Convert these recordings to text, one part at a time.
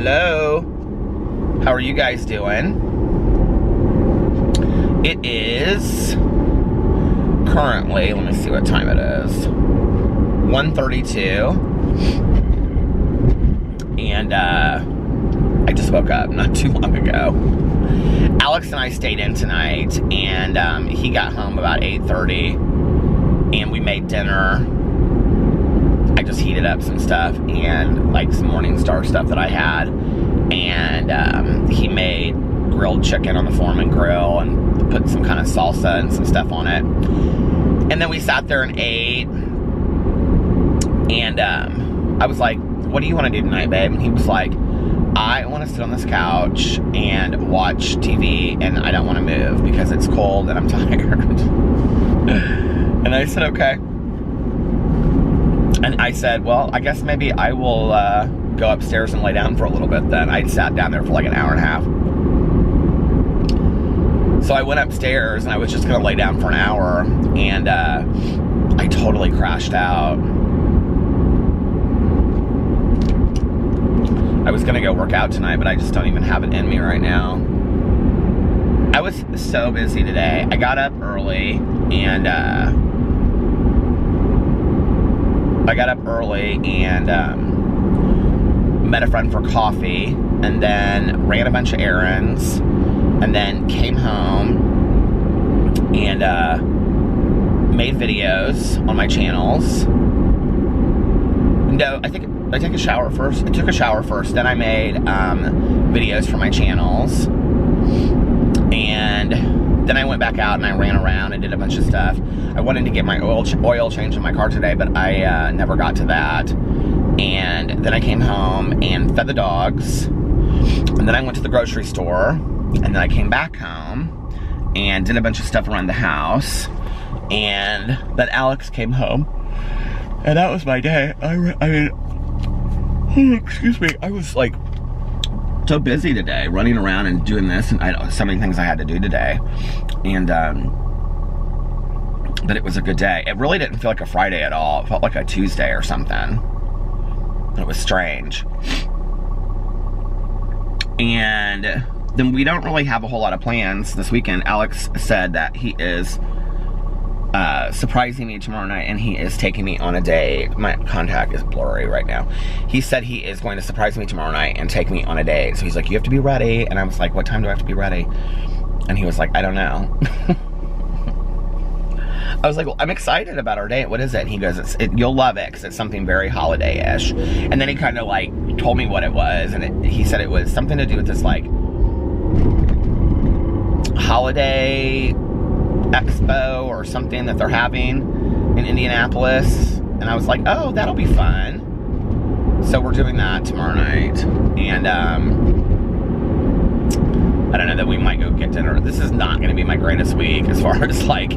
Hello. How are you guys doing? It is currently, let me see what time it is. 1:32. And I just woke up not too long ago. Alex and I stayed in tonight, and he got home about 8:30, and we made dinner. I just heated up some stuff and like some Morningstar stuff that I had, and he made grilled chicken on the Foreman grill and put some kind of salsa and some stuff on it. And then we sat there and ate, and I was like, what do you want to do tonight, babe? And he was like, I want to sit on this couch and watch TV, and I don't want to move because it's cold and I'm tired. And I said, okay. And I said, well, I guess maybe I will go upstairs and lay down for a little bit then. I sat down there for like an hour and a half. So I went upstairs and I was just going to lay down for an hour, and I totally crashed out. I was going to go work out tonight, but I just don't even have it in me right now. I was so busy today. I got up early, and met a friend for coffee, and then ran a bunch of errands, and then came home and made videos on my channels. No, I took a shower first. I took a shower first, then I made videos for my channels, and then I went back out and I ran around and did a bunch of stuff. I wanted to get my oil change in my car today, but I never got to that. And then I came home and fed the dogs, and then I went to the grocery store, and then I came back home and did a bunch of stuff around the house, and then Alex came home, and that was my day. I mean, excuse me, I was like so busy today, running around and doing this, and so many things I had to do today, and but it was a good day. It really didn't feel like a Friday at all. It felt like a Tuesday or something. It was strange. And then we don't really have a whole lot of plans this weekend. Alex said that he is surprising me tomorrow night, and he is taking me on a date. My contact is blurry right now. He said he is going to surprise me tomorrow night and take me on a date. So he's like, you have to be ready. And I was like, what time do I have to be ready? And he was like, I don't know. I was like, well, I'm excited about our date. What is it? And he goes, you'll love it because it's something very holiday-ish. And then he kind of like told me what it was, and he said it was something to do with this like holiday expo or something that they're having in Indianapolis. And I was like, oh, that'll be fun. So we're doing that tomorrow night. And I don't know, that we might go get dinner. This is not going to be my greatest week as far as like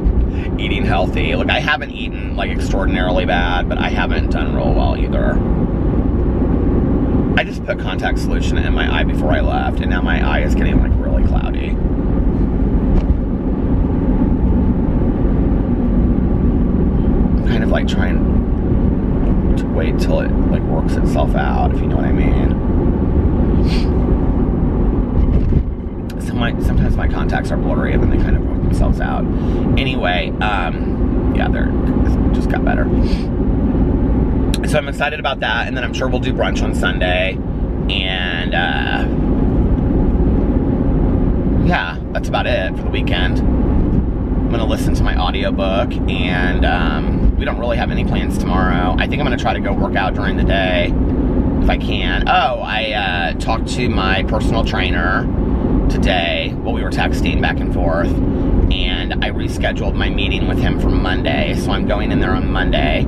eating healthy. Look, I haven't eaten like extraordinarily bad, but I haven't done real well either. I just put contact solution in my eye before I left, and now my eye is getting like really cloudy. I'm kind of like trying to wait till it like works itself out, if you know what I mean. Sometimes my contacts are blurry and then they kind of work themselves out. Anyway, yeah, they're just got better. So I'm excited about that, and then I'm sure we'll do brunch on Sunday, and yeah, that's about it for the weekend. I'm gonna listen to my audiobook, and we don't really have any plans tomorrow. I think I'm gonna try to go work out during the day if I can. Oh, I talked to my personal trainer today. Well, we were texting back and forth, and I rescheduled my meeting with him for Monday. So I'm going in there on Monday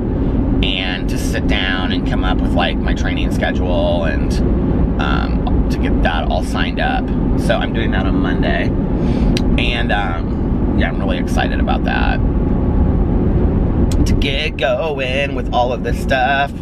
and to sit down and come up with like my training schedule and to get that all signed up. So I'm doing that on Monday, and yeah, I'm really excited about that, to get going with all of this stuff.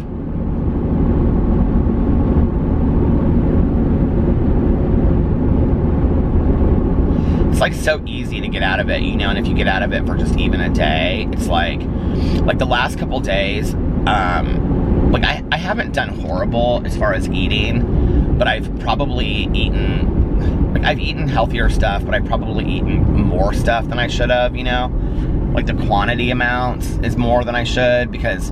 It's like so easy to get out of it, you know, and if you get out of it for just even a day, it's like the last couple days, like I haven't done horrible as far as eating, but I've probably eaten, like, I've eaten healthier stuff, but I've probably eaten more stuff than I should have, you know? Like, the quantity amount is more than I should, because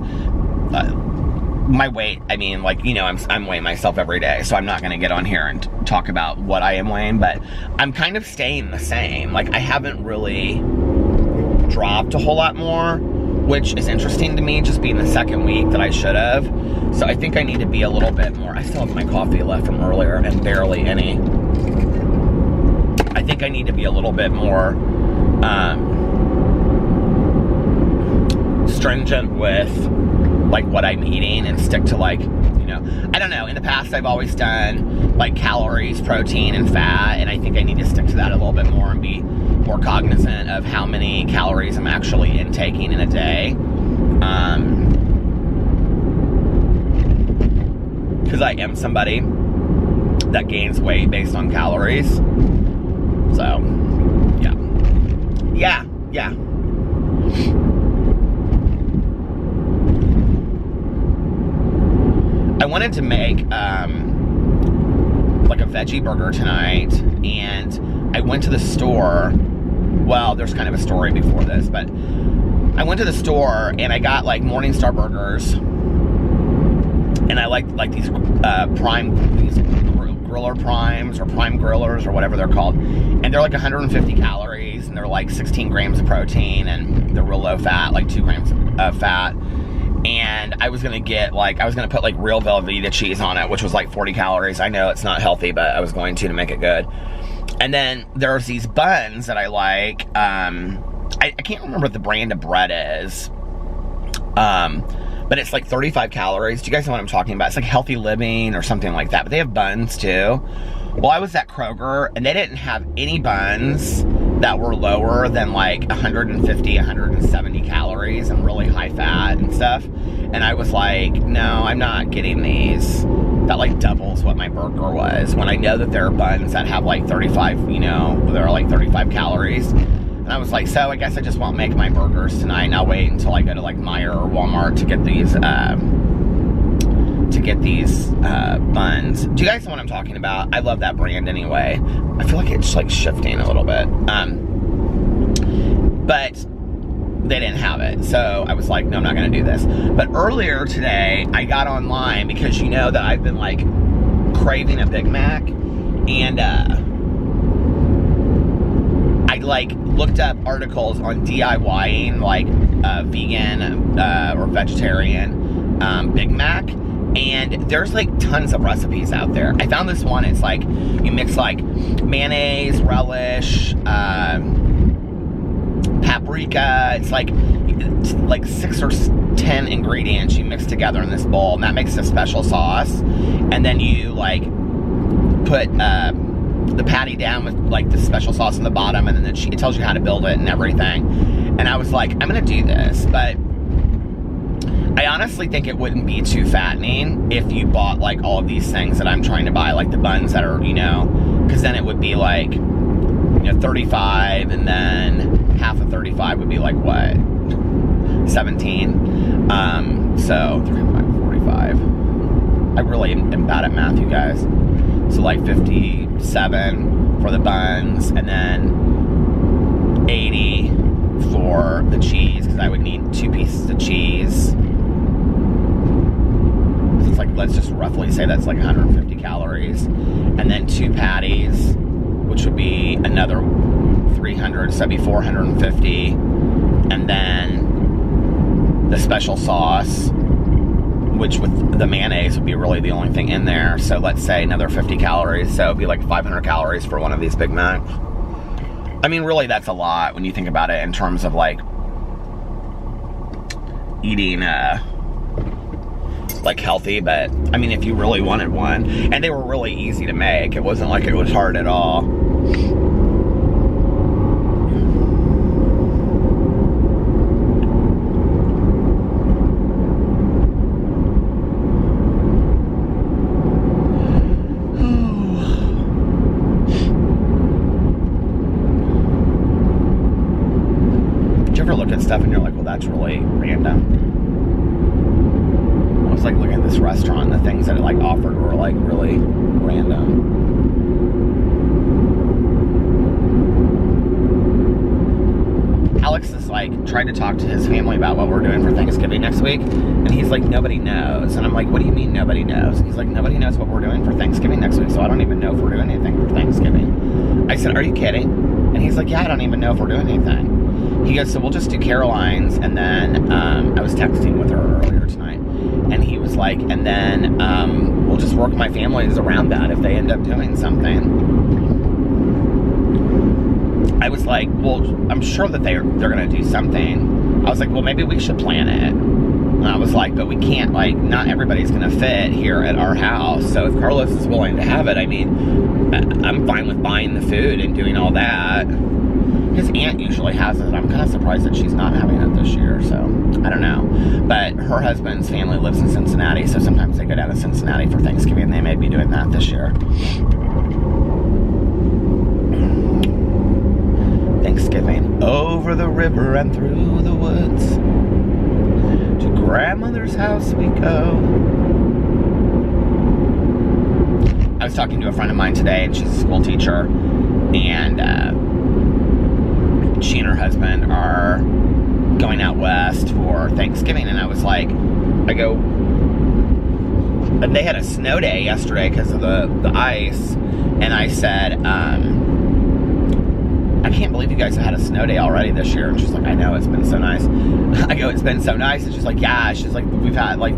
my weight, I mean, like, you know, I'm weighing myself every day, so I'm not going to get on here and talk about what I am weighing, but I'm kind of staying the same. Like, I haven't really dropped a whole lot more, which is interesting to me, just being the second week that I should have. So I think I need to be a little bit more. I still have my coffee left from earlier, and barely any. I think I need to be a little bit more stringent with, like, what I'm eating, and stick to, like, you know, I don't know, in the past I've always done, like, calories, protein, and fat, and I think I need to stick to that a little bit more and be more cognizant of how many calories I'm actually intaking in a day, because I am somebody that gains weight based on calories. So yeah. I wanted to make like a veggie burger tonight, and I went to the store. Well, there's kind of a story before this, but I went to the store and I got, like, Morningstar burgers, and I like these griller primes, or prime grillers, or whatever they're called, and they're like 150 calories, and they're like 16 grams of protein, and they're real low fat, like 2 grams of fat. And I was gonna get, like, I was gonna put, like, real Velveeta cheese on it, which was like 40 calories. I know it's not healthy, but I was going to make it good. And then there's these buns that I like. I can't remember what the brand of bread is. But it's like 35 calories. Do you guys know what I'm talking about? It's like Healthy Living or something like that. But they have buns too. Well, I was at Kroger, and they didn't have any buns that were lower than like 150, 170 calories and really high fat and stuff. And I was like, no, I'm not getting these. That like doubles what my burger was, when I know that there are buns that have like 35, you know, they're like 35 calories. And I was like, so I guess I just won't make my burgers tonight, and I'll wait until I go to like Meijer or Walmart to get these buns. Do you guys know what I'm talking about? I love that brand anyway. I feel like it's like shifting a little bit. But they didn't have it, so I was like, no, I'm not gonna do this. But earlier today, I got online, because you know that I've been like craving a Big Mac, and I like looked up articles on DIYing like vegan or vegetarian Big Mac, and there's like tons of recipes out there. I found this one. It's like you mix like mayonnaise, relish, paprika. It's like 6 or 10 ingredients you mix together in this bowl, and that makes a special sauce. And then you like put the patty down with like the special sauce in the bottom, and then it tells you how to build it and everything. And I was like, I'm gonna do this, but I honestly think it wouldn't be too fattening if you bought like all of these things that I'm trying to buy, like the buns that are, you know, because then it would be like, you know, 35, and then half of 35 would be like what, 17. So 35, 45. I really am bad at math, you guys. So like 57 for the buns, and then 80 for the cheese, because I would need 2 pieces of cheese. So it's like, let's just roughly say that's like 150 calories. And then 2 patties, which would be another 300, so that'd be 450. And then the special sauce, which with the mayonnaise would be really the only thing in there. So let's say another 50 calories. So it'd be like 500 calories for one of these Big Macs. I mean, really, that's a lot when you think about it in terms of like eating like healthy. But I mean, if you really wanted one, and they were really easy to make, it wasn't like it was hard at all. Stuff and you're like, well, that's really random. I was like looking at this restaurant. The things that it like offered were like really random. Alex is like trying to talk to his family about what we're doing for Thanksgiving next week, and he's like, nobody knows. And I'm like, what do you mean nobody knows? And he's like, nobody knows what we're doing for Thanksgiving next week, so I don't even know if we're doing anything for Thanksgiving. I said, are you kidding? And he's like, yeah, I don't even know if we're doing anything. He goes, so we'll just do Caroline's, and then I was texting with her earlier tonight, and he was like, and then we'll just work my families around that if they end up doing something. I was like, well, I'm sure that they're going to do something. I was like, well, maybe we should plan it. And I was like, but we can't, like, not everybody's going to fit here at our house. So if Carlos is willing to have it, I mean, I'm fine with buying the food and doing all that. His aunt usually has it. I'm kind of surprised that she's not having it this year, so I don't know. But her husband's family lives in Cincinnati, so sometimes they go down to Cincinnati for Thanksgiving. They may be doing that this year. Thanksgiving, over the river and through the woods, to grandmother's house we go. I was talking to a friend of mine today, and she's a school teacher, and she and her husband are going out west for Thanksgiving, and I was like, and they had a snow day yesterday because of the ice, and I said, I can't believe you guys have had a snow day already this year. And she's like, I know, it's been so nice. I go, it's been so nice. And she's like, yeah. She's like, we had like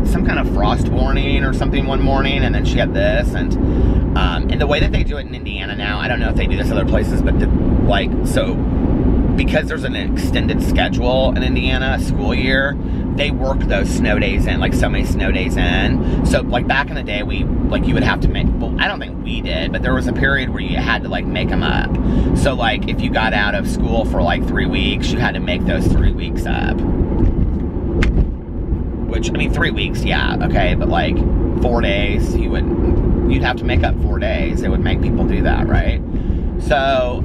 some kind of frost warning or something one morning, and then she had this, and the way that they do it in Indiana now, I don't know if they do this other places, but so because there's an extended schedule in Indiana, school year, they work those snow days in, like so many snow days in. So like back in the day, you would have to make, well, I don't think we did, but there was a period where you had to like make them up. So like if you got out of school for like 3 weeks, you had to make those 3 weeks up. Which, I mean, 3 weeks, yeah, okay, but like 4 days, you'd have to make up 4 days. It would make people do that, right? So,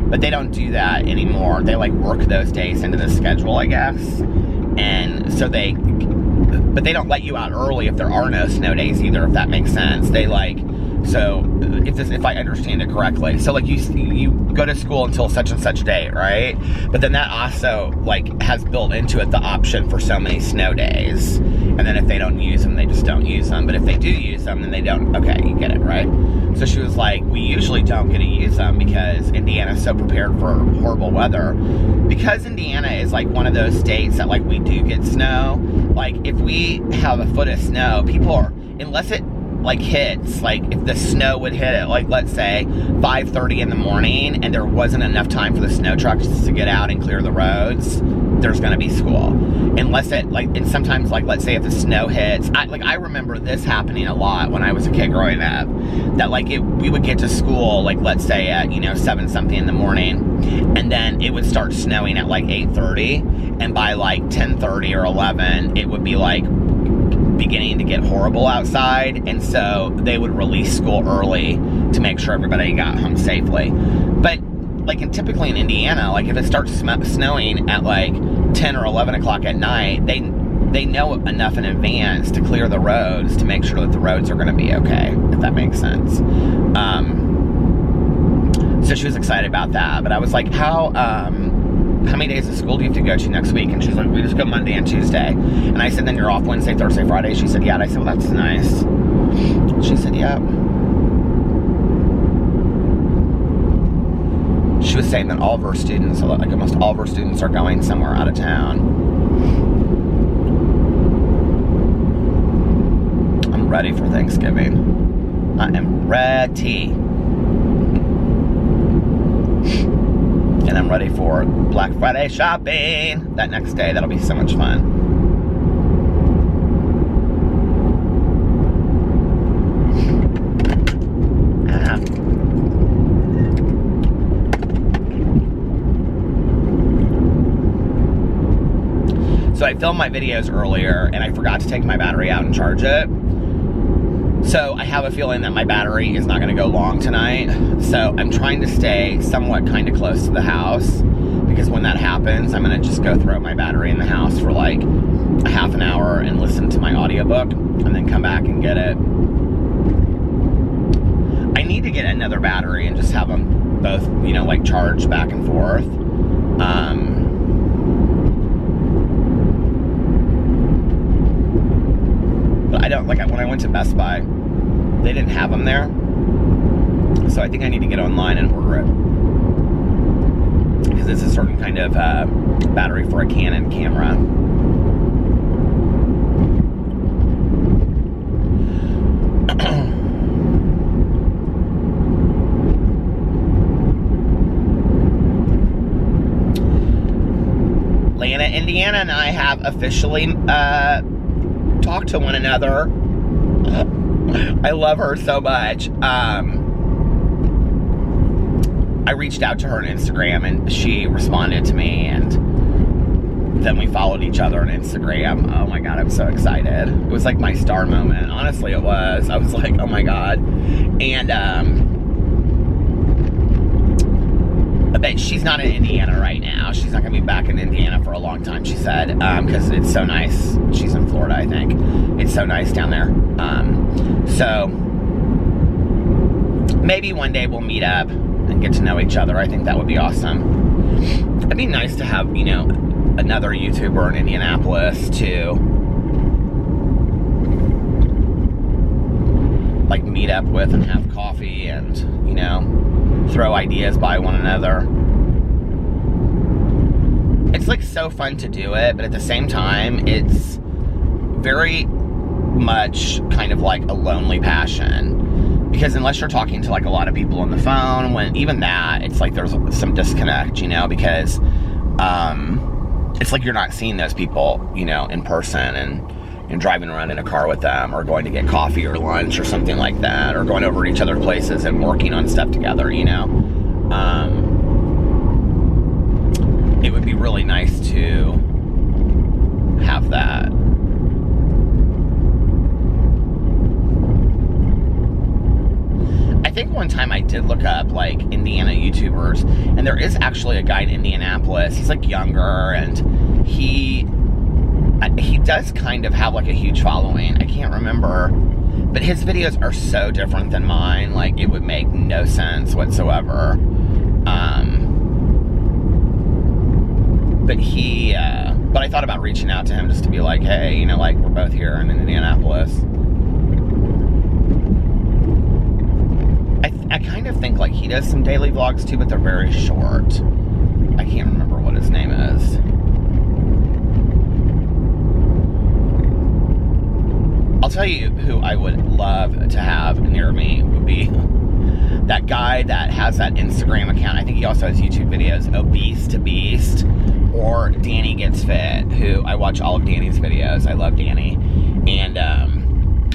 but they don't do that anymore. They like work those days into the schedule, I guess. And so but they don't let you out early if there are no snow days either, if that makes sense. They like, so if I understand it correctly, so like you go to school until such and such date, right? But then that also like has built into it the option for so many snow days. And then if they don't use them, they just don't use them. But if they do use them, then they don't. Okay, you get it, right? So she was like, we usually don't get to use them because Indiana's so prepared for horrible weather. Because Indiana is like one of those states that like we do get snow. Like if we have a foot of snow, people are, unless it like hits, like if the snow would hit at like, let's say 5:30 in the morning and there wasn't enough time for the snow trucks to get out and clear the roads, there's gonna be school. Unless it like, and sometimes like, let's say if the snow hits, I remember this happening a lot when I was a kid growing up, that like we would get to school, like let's say at, 7 something in the morning, and then it would start snowing at like 8:30, and by like 10:30 or 11, it would be like beginning to get horrible outside, and so they would release school early to make sure everybody got home safely. But like typically in Indiana, like if it starts snowing at like 10 or 11 o'clock at night, they know enough in advance to clear the roads to make sure that the roads are going to be okay, if that makes sense. So she was excited about that, but I was like, how many days of school do you have to go to next week? And she's like, we just go Monday and Tuesday. And I said, then you're off Wednesday, Thursday, Friday? She said, yeah. And I said, well, that's nice. She said, yeah. She was saying that all of her students, like almost all of her students, are going somewhere out of town. I'm ready for Thanksgiving. I am ready. And I'm ready for Black Friday shopping that next day. That'll be so much fun. So I filmed my videos earlier and I forgot to take my battery out and charge it. So I have a feeling that my battery is not going to go long tonight. So I'm trying to stay somewhat kind of close to the house, because when that happens, I'm going to just go throw my battery in the house for like a half an hour and listen to my audiobook and then come back and get it. I need to get another battery and just have them both, you know, like charged back and forth. But I don't, like, when I went to Best Buy, they didn't have them there. So I think I need to get online and order it. Because it's a certain kind of battery for a Canon camera. Indiana and I have officially talked to one another. I love her so much. I reached out to her on Instagram and she responded to me, and then we followed each other on Instagram. Oh my God, I'm so excited. It was like my star moment. Honestly, it was. I was like, oh my God. And but she's not in Indiana right now. She's not going to be back in Indiana for a long time, she said, because it's so nice. She's in Florida, I think. It's so nice down there. So maybe one day we'll meet up and get to know each other. I think that would be awesome. It'd be nice to have, you know, another YouTuber in Indianapolis to, like, meet up with and have coffee and, you know, throw ideas by one another. It's like so fun to do it, but at the same time, it's very much kind of like a lonely passion. Because unless you're talking to like a lot of people on the phone, when even that, it's like there's some disconnect, you know, because it's like you're not seeing those people, you know, in person and driving around in a car with them, or going to get coffee or lunch or something like that, or going over to each other's places and working on stuff together, you know. It would be really nice to have that. I think one time I did look up like Indiana YouTubers, and there is actually a guy in Indianapolis. He's like younger, and he does kind of have like a huge following. I can't remember, but his videos are so different than mine. Like, it would make no sense whatsoever. But I thought about reaching out to him just to be like, hey, you know, like, we're both here in Indianapolis. I kind of think like he does some daily vlogs too, but they're very short. I can't remember what his name is. I'll tell you who I would love to have near me would be that guy that has that Instagram account. I think he also has YouTube videos, Obese to Beast, or Danny Gets Fit, who I watch all of Danny's videos. I love Danny. And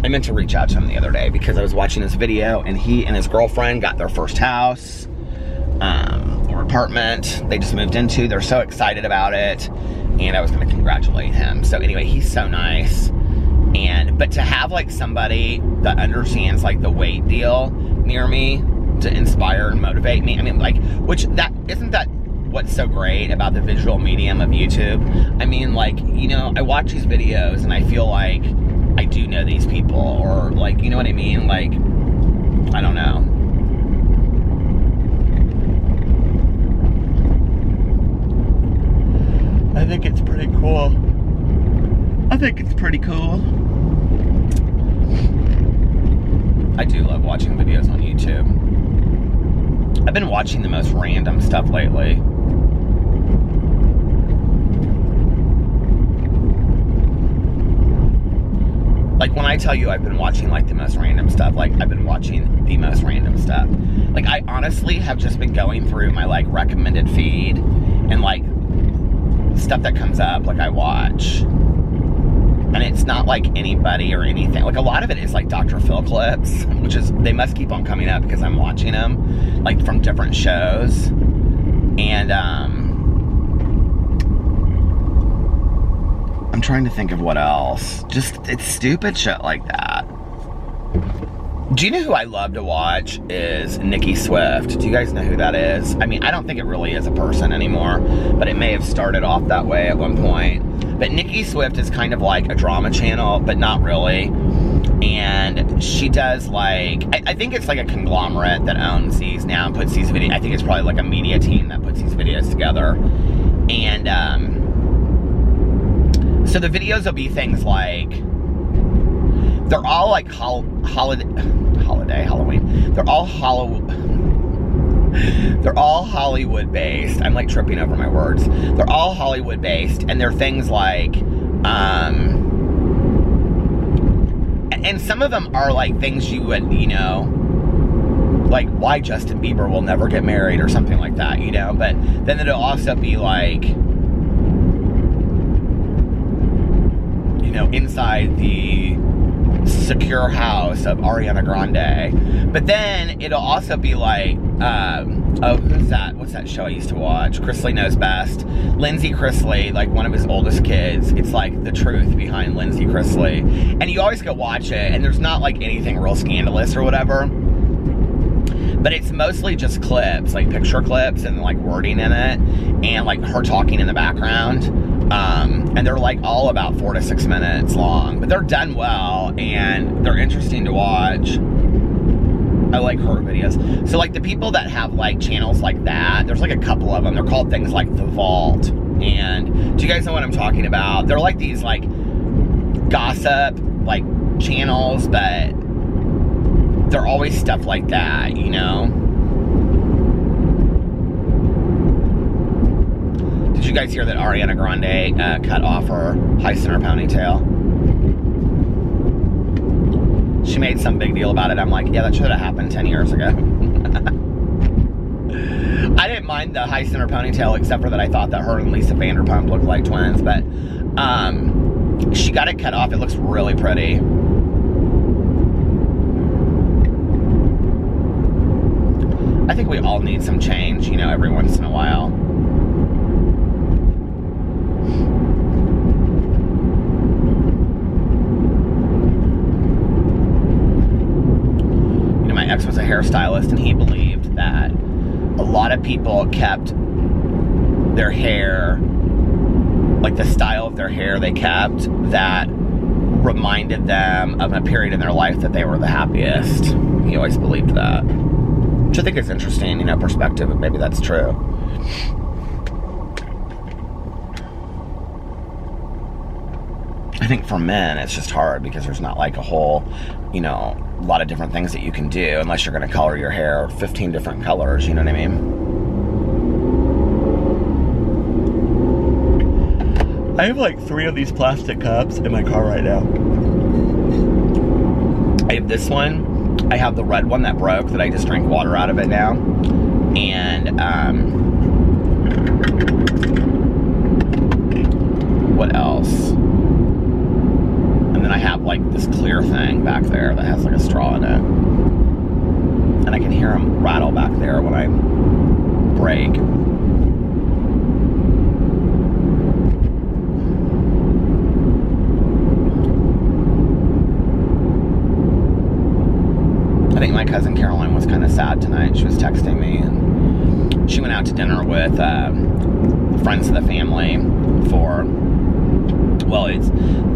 I meant to reach out to him the other day because I was watching this video, and he and his girlfriend got their first house or apartment they just moved into. They're so excited about it, and I was going to congratulate him. So anyway, he's so nice. But to have like somebody that understands like the weight deal near me to inspire and motivate me, I mean, like, which that isn't that what's so great about the visual medium of YouTube. I mean, like, you know, I watch these videos and I feel like I do know these people, or like, you know what I mean? Like, I don't know. I think it's pretty cool. I think it's pretty cool. I do love watching videos on YouTube. I've been watching the most random stuff lately. Like, when I tell you I've been watching, like, the most random stuff, like, I've been watching the most random stuff. Like, I honestly have just been going through my, like, recommended feed and, like, stuff that comes up, like, I watch. And it's not, like, anybody or anything. Like, a lot of it is, like, Dr. Phil clips, which is, they must keep on coming up because I'm watching them, like, from different shows. And, I'm trying to think of what else. Just, it's stupid shit like that. Do you know who I love to watch is Nicki Swift? Do you guys know who that is? I mean, I don't think it really is a person anymore, but it may have started off that way at one point. But Nicki Swift is kind of like a drama channel, but not really. And she does like, I think it's like a conglomerate that owns these now and puts these videos. I think it's probably like a media team that puts these videos together. And so the videos will be things like, they're all like Halloween. They're all Hollywood based. I'm like tripping over my words. They're all Hollywood based, and they're things like, and some of them are like things you would, you know, like why Justin Bieber will never get married or something like that, you know. But then it'll also be like, you know, inside the secure house of Ariana Grande. But then it'll also be like, oh, who's that? What's that show I used to watch? Chrisley Knows Best. Lindsay Chrisley, like one of his oldest kids. It's like the truth behind Lindsay Chrisley. And you always go watch it, and there's not like anything real scandalous or whatever. But it's mostly just clips, like picture clips and like wording in it, and like her talking in the background. And they're like all about 4 to 6 minutes long, but they're done well and they're interesting to watch. I like her videos. So like the people that have like channels like that, there's like a couple of them. They're called things like The Vault. And do you guys know what I'm talking about? They're like these like gossip like channels, but they're always stuff like that, you know? Did you guys hear that Ariana Grande cut off her high center ponytail? She made some big deal about it. I'm like, yeah, that should have happened 10 years ago. I didn't mind the high center ponytail, except for that I thought that her and Lisa Vanderpump looked like twins, but she got it cut off. It looks really pretty. I think we all need some change, you know, every once in a while. My ex was a hairstylist, and he believed that a lot of people kept their hair, like the style of their hair they kept, that reminded them of a period in their life that they were the happiest. He always believed that, which I think is interesting, you know, perspective, but maybe that's true. I think for men, it's just hard because there's not like a whole, you know, a lot of different things that you can do unless you're going to color your hair 15 different colors, you know what I mean? I have like 3 of these plastic cups in my car right now. I have this one. I have the red one that broke that I just drank water out of it now. And, what else? And then I have like this clear thing back there that has like a straw in it. And I can hear them rattle back there when I break. I think my cousin Caroline was kind of sad tonight. She was texting me, and she went out to dinner with friends of the family for, well, it's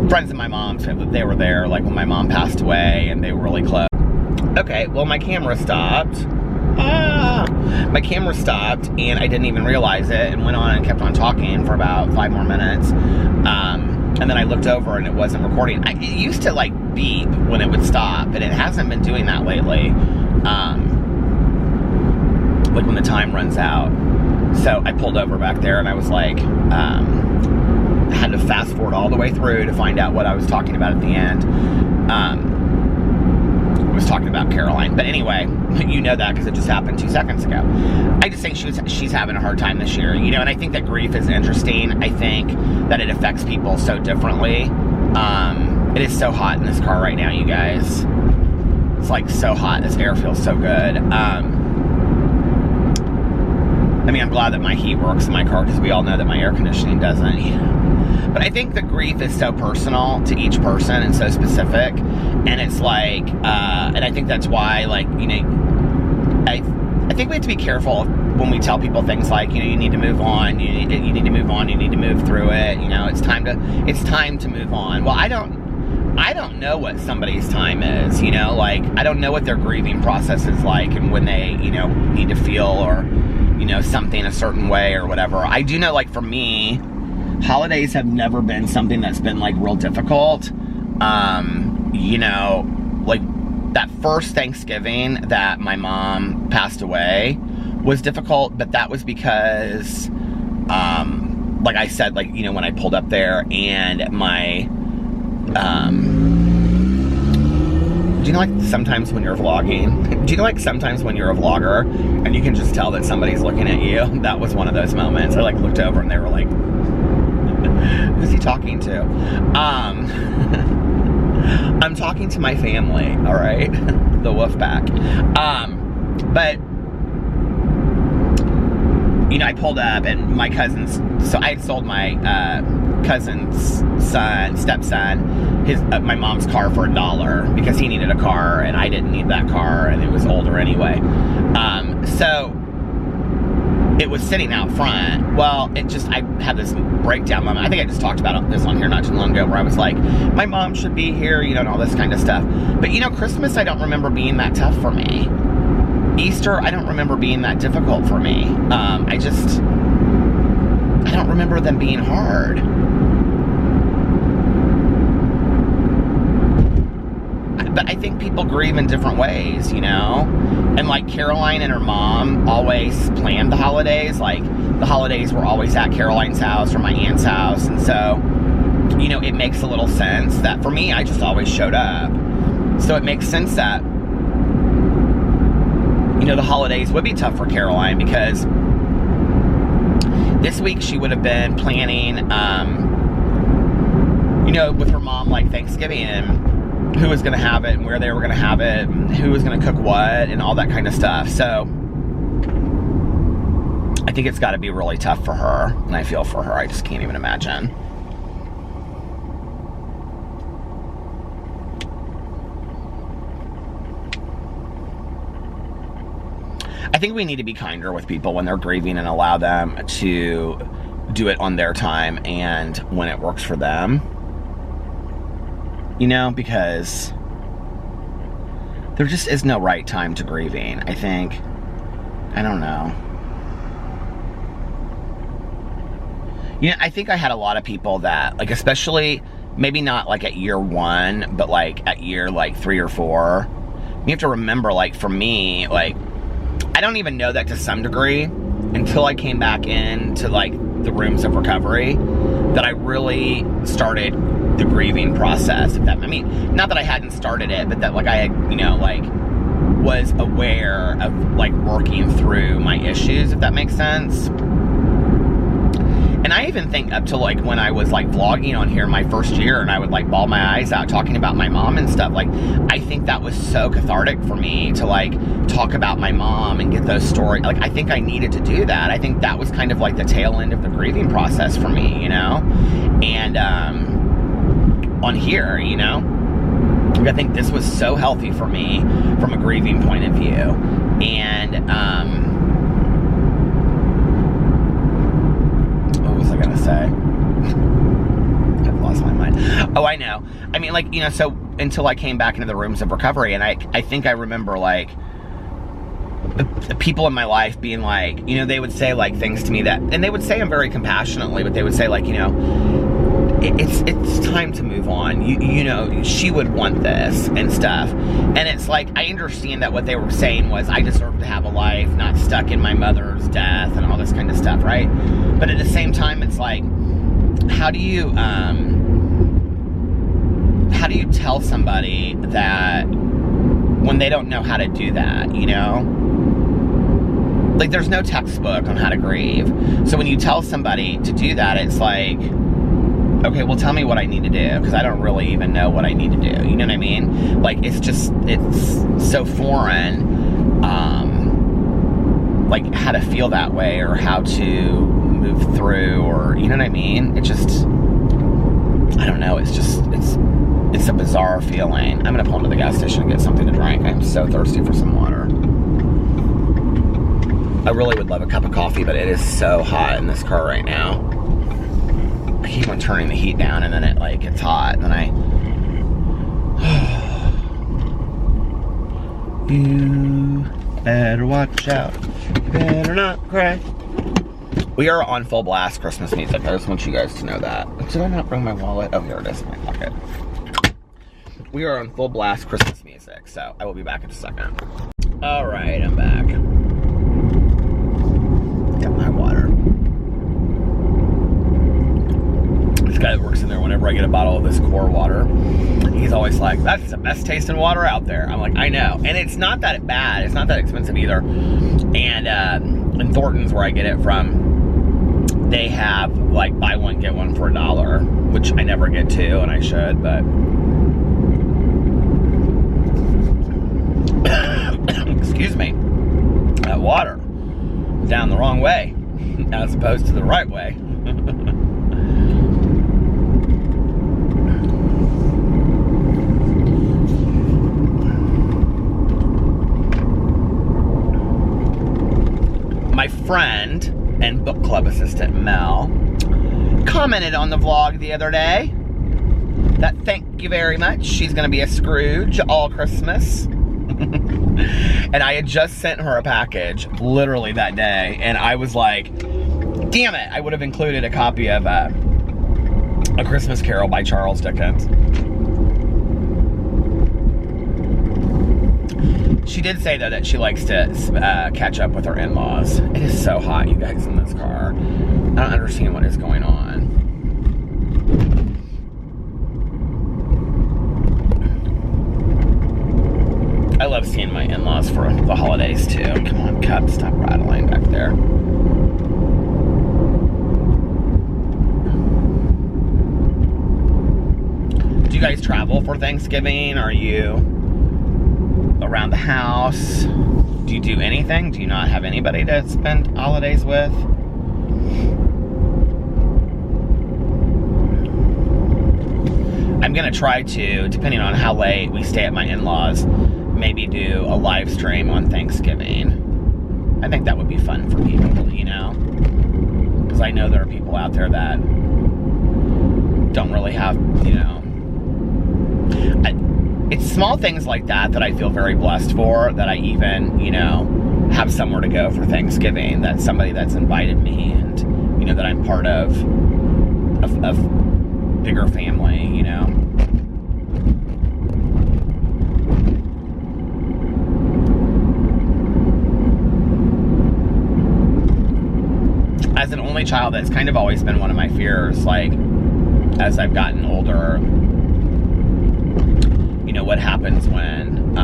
friends of my mom's. They were there like when my mom passed away, and they were really close. Okay, well, my camera stopped. My camera stopped, and I didn't even realize it, and went on and kept on talking for about 5 more minutes. And then I looked over, and it wasn't recording. It used to like beep when it would stop, but it hasn't been doing that lately. Like when the time runs out. So I pulled over back there, and I was like, I had to fast forward all the way through to find out what I was talking about at the end. I was talking about Caroline, but anyway, you know that because it just happened 2 seconds ago. I just think she's having a hard time this year, you know, and I think that grief is interesting. I think that it affects people so differently. It is so hot in this car right now, you guys. It's like so hot. This air feels so good. I mean, I'm glad that my heat works in my car, because we all know that my air conditioning doesn't. But I think the grief is so personal to each person and so specific. And it's like, and I think that's why, like, you know, I think we have to be careful when we tell people things like, you know, you need to move on, you need to move on, you need to move through it, you know, it's time to move on. Well, I don't know what somebody's time is, you know, like, I don't know what their grieving process is like and when they, you know, need to feel or, you know, something a certain way or whatever. I do know, like, for me, holidays have never been something that's been, like, real difficult. You know, like, that first Thanksgiving that my mom passed away was difficult, but that was because, like I said, like, you know, when I pulled up there and my, do you know, like, sometimes when you're vlogging, do you know, like, sometimes when you're a vlogger and you can just tell that somebody's looking at you? That was one of those moments. I, like, looked over and they were like, who's he talking to? I'm talking to my family, all right? The wolf pack. But, you know, I pulled up and my cousin's, so I had sold my cousin's stepson, my mom's car for $1 because he needed a car and I didn't need that car and it was older anyway. So it was sitting out front. Well, I had this breakdown moment. I think I just talked about this on here not too long ago where I was like, my mom should be here, you know, and all this kind of stuff. But, you know, Christmas, I don't remember being that tough for me. Easter, I don't remember being that difficult for me. I don't remember them being hard. But I think people grieve in different ways, you know? And, like, Caroline and her mom always planned the holidays. Like, the holidays were always at Caroline's house or my aunt's house. And so, you know, it makes a little sense that for me, I just always showed up. So it makes sense that, you know, the holidays would be tough for Caroline because this week she would have been planning, you know, with her mom, like, Thanksgiving and who was going to have it and where they were going to have it and who was going to cook what and all that kind of stuff. So I think it's got to be really tough for her, and I feel for her. I just can't even imagine. I think we need to be kinder with people when they're grieving and allow them to do it on their time and when it works for them. You know, because there just is no right time to grieving, I think. I don't know. You know, I think I had a lot of people that, like, especially, maybe not, like, at year 1, but, like, at year, like, 3 or 4. You have to remember, like, for me, like, I don't even know that to some degree until I came back into, like, the rooms of recovery that I really started the grieving process. I mean, not that I hadn't started it, but that, like, I had, you know, like, was aware of, like, working through my issues, if that makes sense. And I even think up to, like, when I was, like, vlogging on here my first year and I would, like, bawl my eyes out talking about my mom and stuff, like, I think that was so cathartic for me to, like, talk about my mom and get those stories. Like, I think I needed to do that. I think that was kind of like the tail end of the grieving process for me, you know? And, on here, you know? I think this was so healthy for me from a grieving point of view. And, what was I gonna say? I've lost my mind. Oh, I know. I mean, like, you know, so until I came back into the rooms of recovery, and I think I remember, like, the people in my life being like, you know, they would say, like, things to me that, and they would say them very compassionately, but they would say, like, you know, it's time to move on. You know, she would want this and stuff. And it's like, I understand that what they were saying was I deserve to have a life, not stuck in my mother's death and all this kind of stuff, right? But at the same time, it's like, how do you tell somebody that when they don't know how to do that, you know? Like, there's no textbook on how to grieve. So when you tell somebody to do that, it's like, okay, well, tell me what I need to do, because I don't really even know what I need to do. You know what I mean? Like, it's so foreign, like, how to feel that way or how to move through, or, you know what I mean? It just, I don't know, it's a bizarre feeling. I'm gonna pull into the gas station and get something to drink. I'm so thirsty for some water. I really would love a cup of coffee, but it is so hot in this car right now. I keep on turning the heat down, and then it like gets hot, and then you better watch out. You better not cry. We are on full blast Christmas music. I just want you guys to know that. Did I not bring my wallet? Oh, here it is in my pocket. We are on full blast Christmas music, so I will be back in a second. All right, I'm back. Got my water. This guy that works in there, whenever I get a bottle of this core water, he's always like, that's the best tasting water out there. I'm like, I know. And it's not that bad. It's not that expensive either. And in Thornton's, where I get it from, they have like buy one, get one for $1, which I never get to, and I should, but excuse me, that water down the wrong way as opposed to the right way. My friend and book club assistant Mel commented on the vlog the other day that thank you very much. She's gonna be a Scrooge all Christmas. And I had just sent her a package literally that day, and I was like, damn it, I would have included a copy of A Christmas Carol by Charles Dickens. She did say, though, that she likes to catch up with her in-laws. It is so hot, you guys, in this car. I don't understand what is going on. I love seeing my in-laws for the holidays, too. Come on, Cup, stop rattling back there. Do you guys travel for Thanksgiving? Are you around the house? Do you do anything? Do you not have anybody to spend holidays with? I'm gonna try to, depending on how late we stay at my in-laws, maybe do a live stream on Thanksgiving. I think that would be fun for people, you know? Because I know there are people out there that don't really have, you know, it's small things like that I feel very blessed for, that I even, you know, have somewhere to go for Thanksgiving, that somebody that's invited me, and, you know, that I'm part of a bigger family, you know. As an only child, that's kind of always been one of my fears, like, as I've gotten older, you know, what happens when,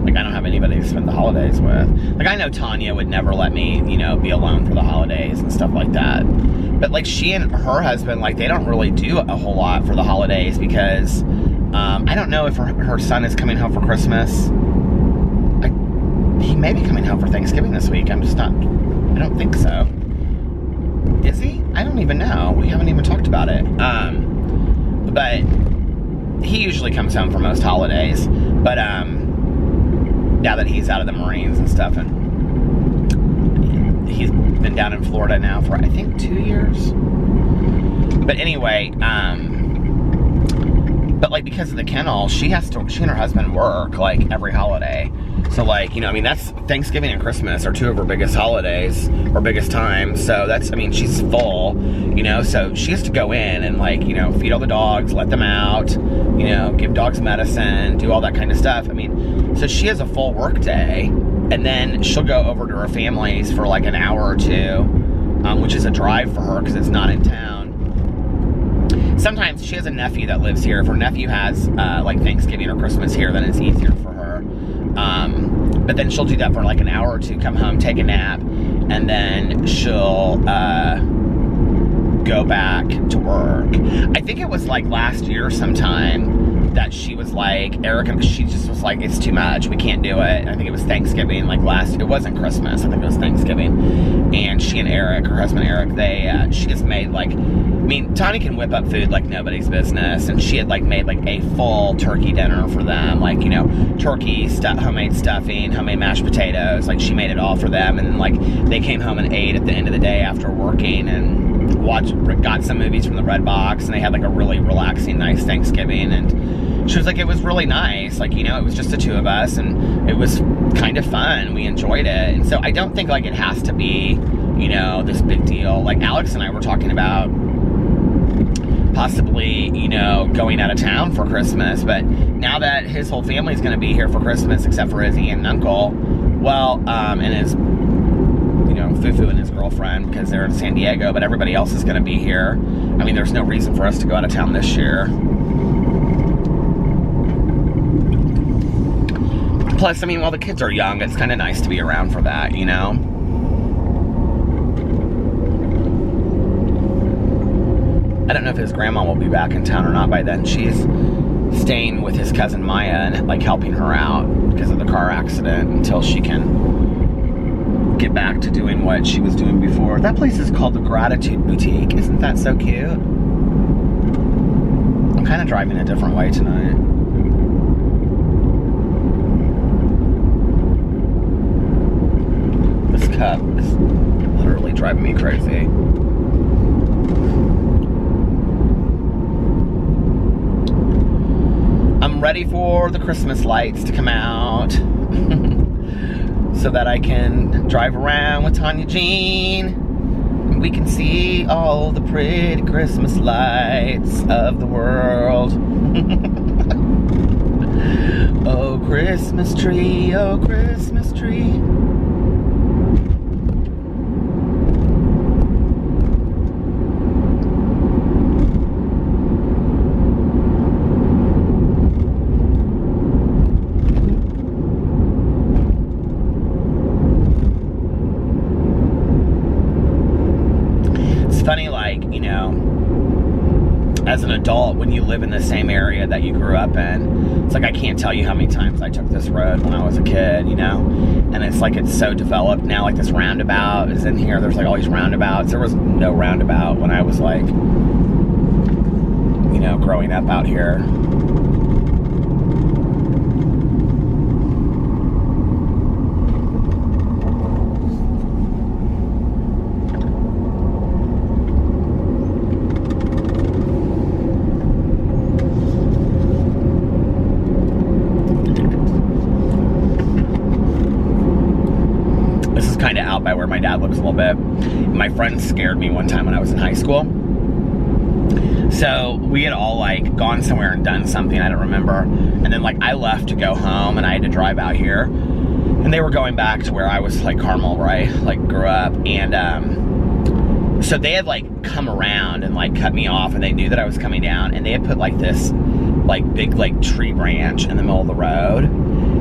like, I don't have anybody to spend the holidays with. Like, I know Tanya would never let me, you know, be alone for the holidays and stuff like that. But, like, she and her husband, like, they don't really do a whole lot for the holidays because, I don't know if her son is coming home for Christmas. He may be coming home for Thanksgiving this week. I'm just not, I don't think so. Is he? I don't even know. We haven't even talked about it. But he usually comes home for most holidays. But now that he's out of the Marines and stuff, and he's been down in Florida now for, I think, 2 years. But anyway, but like, because of the kennel, she and her husband work like every holiday. So, like, you know, I mean, that's Thanksgiving and Christmas are two of her biggest holidays, or biggest times. So that's, I mean, she's full, you know, so she has to go in and, like, you know, feed all the dogs, let them out, you know, give dogs medicine, do all that kind of stuff. I mean, so she has a full work day, and then she'll go over to her family's for like an hour or two, which is a drive for her because it's not in town. Sometimes she has a nephew that lives here. If her nephew has like Thanksgiving or Christmas here, then it's easier for her. But then she'll do that for like an hour or two, come home, take a nap, and then she'll go back to work. I think it was like last year sometime that she was like, Erica, she just was like, it's too much, we can't do it. And I think it was Thanksgiving, like it wasn't Christmas, I think it was Thanksgiving. And she and Eric, her husband Eric, she just made like, I mean, Tani can whip up food like nobody's business. And she had like made like a full turkey dinner for them. Like, you know, turkey, homemade stuffing, homemade mashed potatoes. Like she made it all for them. And then like they came home and ate at the end of the day after working and got some movies from the Red Box. And they had like a really relaxing, nice Thanksgiving. And she was like, it was really nice. Like, you know, it was just the two of us and it was kind of fun. We enjoyed it. And so I don't think like it has to be, you know, this big deal. Like Alex and I were talking about possibly, you know, going out of town for Christmas, but now that his whole family's going to be here for Christmas, except for his aunt and uncle, well, and his, you know, Fufu and his girlfriend, because they're in San Diego, but everybody else is going to be here. I mean, there's no reason for us to go out of town this year. Plus, I mean, while the kids are young, it's kind of nice to be around for that, you know? I don't know if his grandma will be back in town or not by then. She's staying with his cousin Maya and like helping her out because of the car accident until she can get back to doing what she was doing before. That place is called the Gratitude Boutique. Isn't that so cute? I'm kind of driving a different way tonight. This cup is literally driving me crazy. I'm ready for the Christmas lights to come out so that I can drive around with Tanya Jean and we can see all the pretty Christmas lights of the world. Oh, Christmas tree, oh, Christmas tree. Funny, like, you know, as an adult, when you live in the same area that you grew up in, it's like I can't tell you how many times I took this road when I was a kid, you know, and it's like it's so developed now. Like this roundabout is in here. There's like all these roundabouts. There was no roundabout when I was like, you know, growing up out here. Kind of out by where my dad lives a little bit. My friend scared me one time when I was in high school. So we had all like gone somewhere and done something, I don't remember. And then like I left to go home and I had to drive out here. And they were going back to where I was, like Carmel, where I like grew up. And so they had like come around and like cut me off and they knew that I was coming down and they had put like this like big like tree branch in the middle of the road.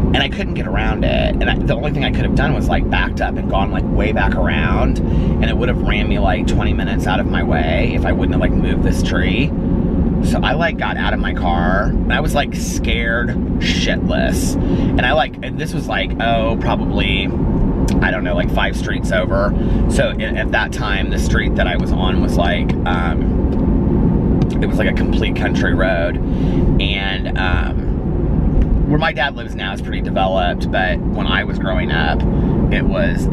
And I couldn't get around it. And the only thing I could have done was like backed up and gone like way back around. And it would have ran me like 20 minutes out of my way if I wouldn't have like moved this tree. So I like got out of my car and I was like scared shitless. And this was like, oh, probably, I don't know, like 5 streets over. So at that time, the street that I was on was like, it was like a complete country road. And, where my dad lives now is pretty developed, but when I was growing up, it was,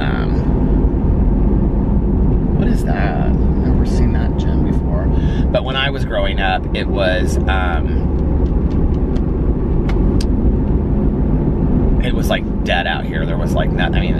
what is that? I've never seen that gym before. But when I was growing up, it was like dead out here. There was like nothing, I mean,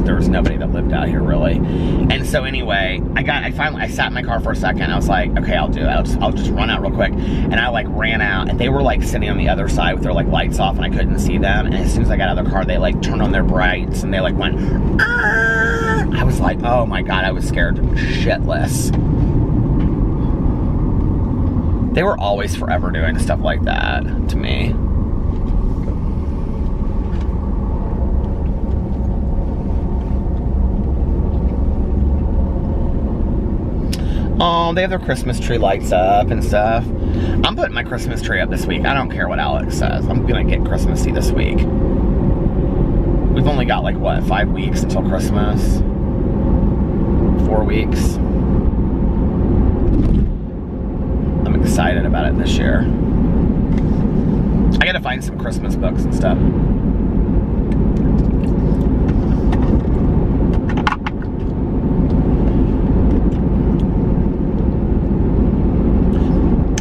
there was nobody that lived out here really. And so anyway, I sat in my car for a second. I was like, okay, I'll do it. I'll just run out real quick. And I like ran out and they were like sitting on the other side with their like lights off and I couldn't see them. And as soon as I got out of the car, they like turned on their brights and they like went, Arr! I was like, oh my God, I was scared shitless. They were always forever doing stuff like that to me. Oh, they have their Christmas tree lights up and stuff. I'm putting my Christmas tree up this week. I don't care what Alex says. I'm gonna get Christmassy this week. We've only got like, what, 5 weeks until Christmas? 4 weeks. I'm excited about it this year. I gotta find some Christmas books and stuff.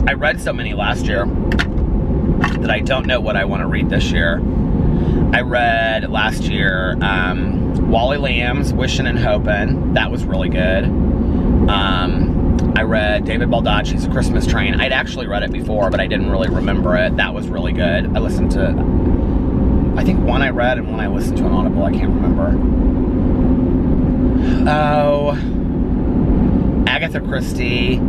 I read so many last year that I don't know what I want to read this year. I read last year Wally Lamb's Wishin' and Hopin'. That was really good. I read David Baldacci's A Christmas Train. I'd actually read it before, but I didn't really remember it. That was really good. I listened to, I think one I read and one I listened to on Audible. I can't remember. Oh, Agatha Christie,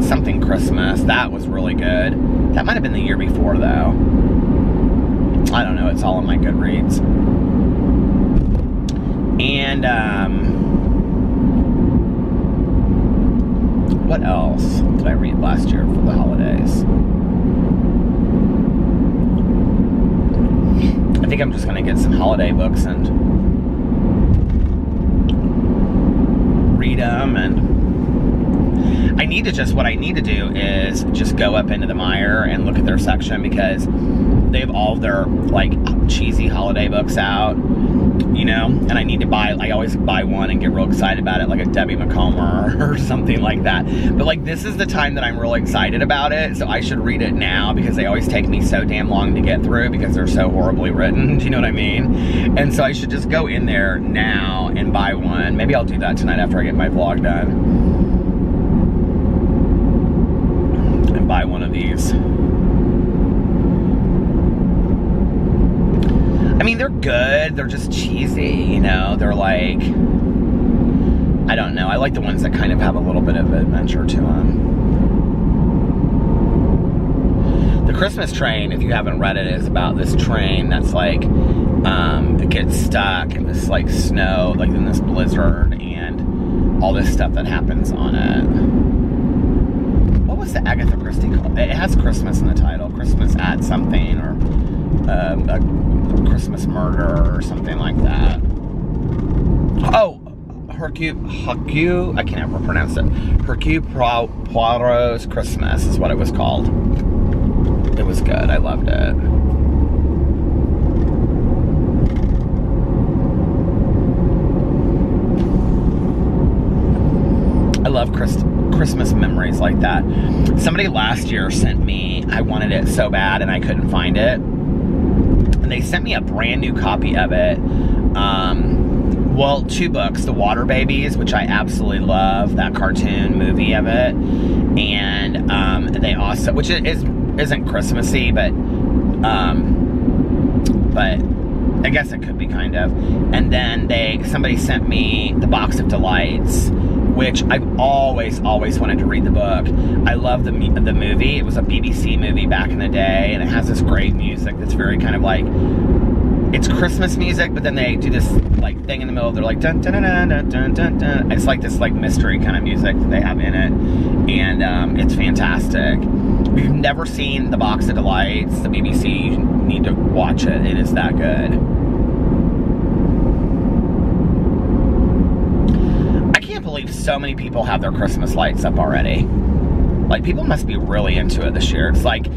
something Christmas. That was really good. That might have been the year before, though. I don't know. It's all on my Goodreads. And, what else did I read last year for the holidays? I think I'm just going to get some holiday books and read them, and what I need to do is just go up into the Meijer and look at their section, because they have all their, like, cheesy holiday books out, you know, and I need to buy, I always buy one and get real excited about it, like a Debbie McComber or something like that. But, like, this is the time that I'm really excited about it, so I should read it now, because they always take me so damn long to get through because they're so horribly written. Do you know what I mean? And so I should just go in there now and buy one. Maybe I'll do that tonight after I get my vlog done. And buy one of these. I mean, they're good. They're just cheesy, you know? They're like, I don't know. I like the ones that kind of have a little bit of adventure to them. The Christmas Train, if you haven't read it, is about this train that's like, it gets stuck in this like snow, like in this blizzard, and all this stuff that happens on it. What was the Agatha Christie called? It has Christmas in the title. Christmas at something, or a Christmas Murder or something like that. Oh, Hercule, I can't ever pronounce it. Hercule Poirot's Christmas is what it was called. It was good. I loved it. I love Christmas memories like that. Somebody last year sent me, I wanted it so bad and I couldn't find it. And they sent me a brand new copy of it. Well, 2 books, The Water Babies, which I absolutely love, that cartoon movie of it. And they also, which isn't Christmassy, but I guess it could be kind of. And then somebody sent me The Box of Delights, which I've always wanted to read the book. I love the movie. It was a BBC movie back in the day, and it has this great music that's very kind of like, it's Christmas music, but then they do this like thing in the middle. They're like dun dun dun dun dun dun dun. It's like this like mystery kind of music that they have in it, and it's fantastic. If you've never seen The Box of Delights, the BBC, you need to watch it. It is that good. I can't believe so many people have their Christmas lights up already. Like, people must be really into it this year. It's like,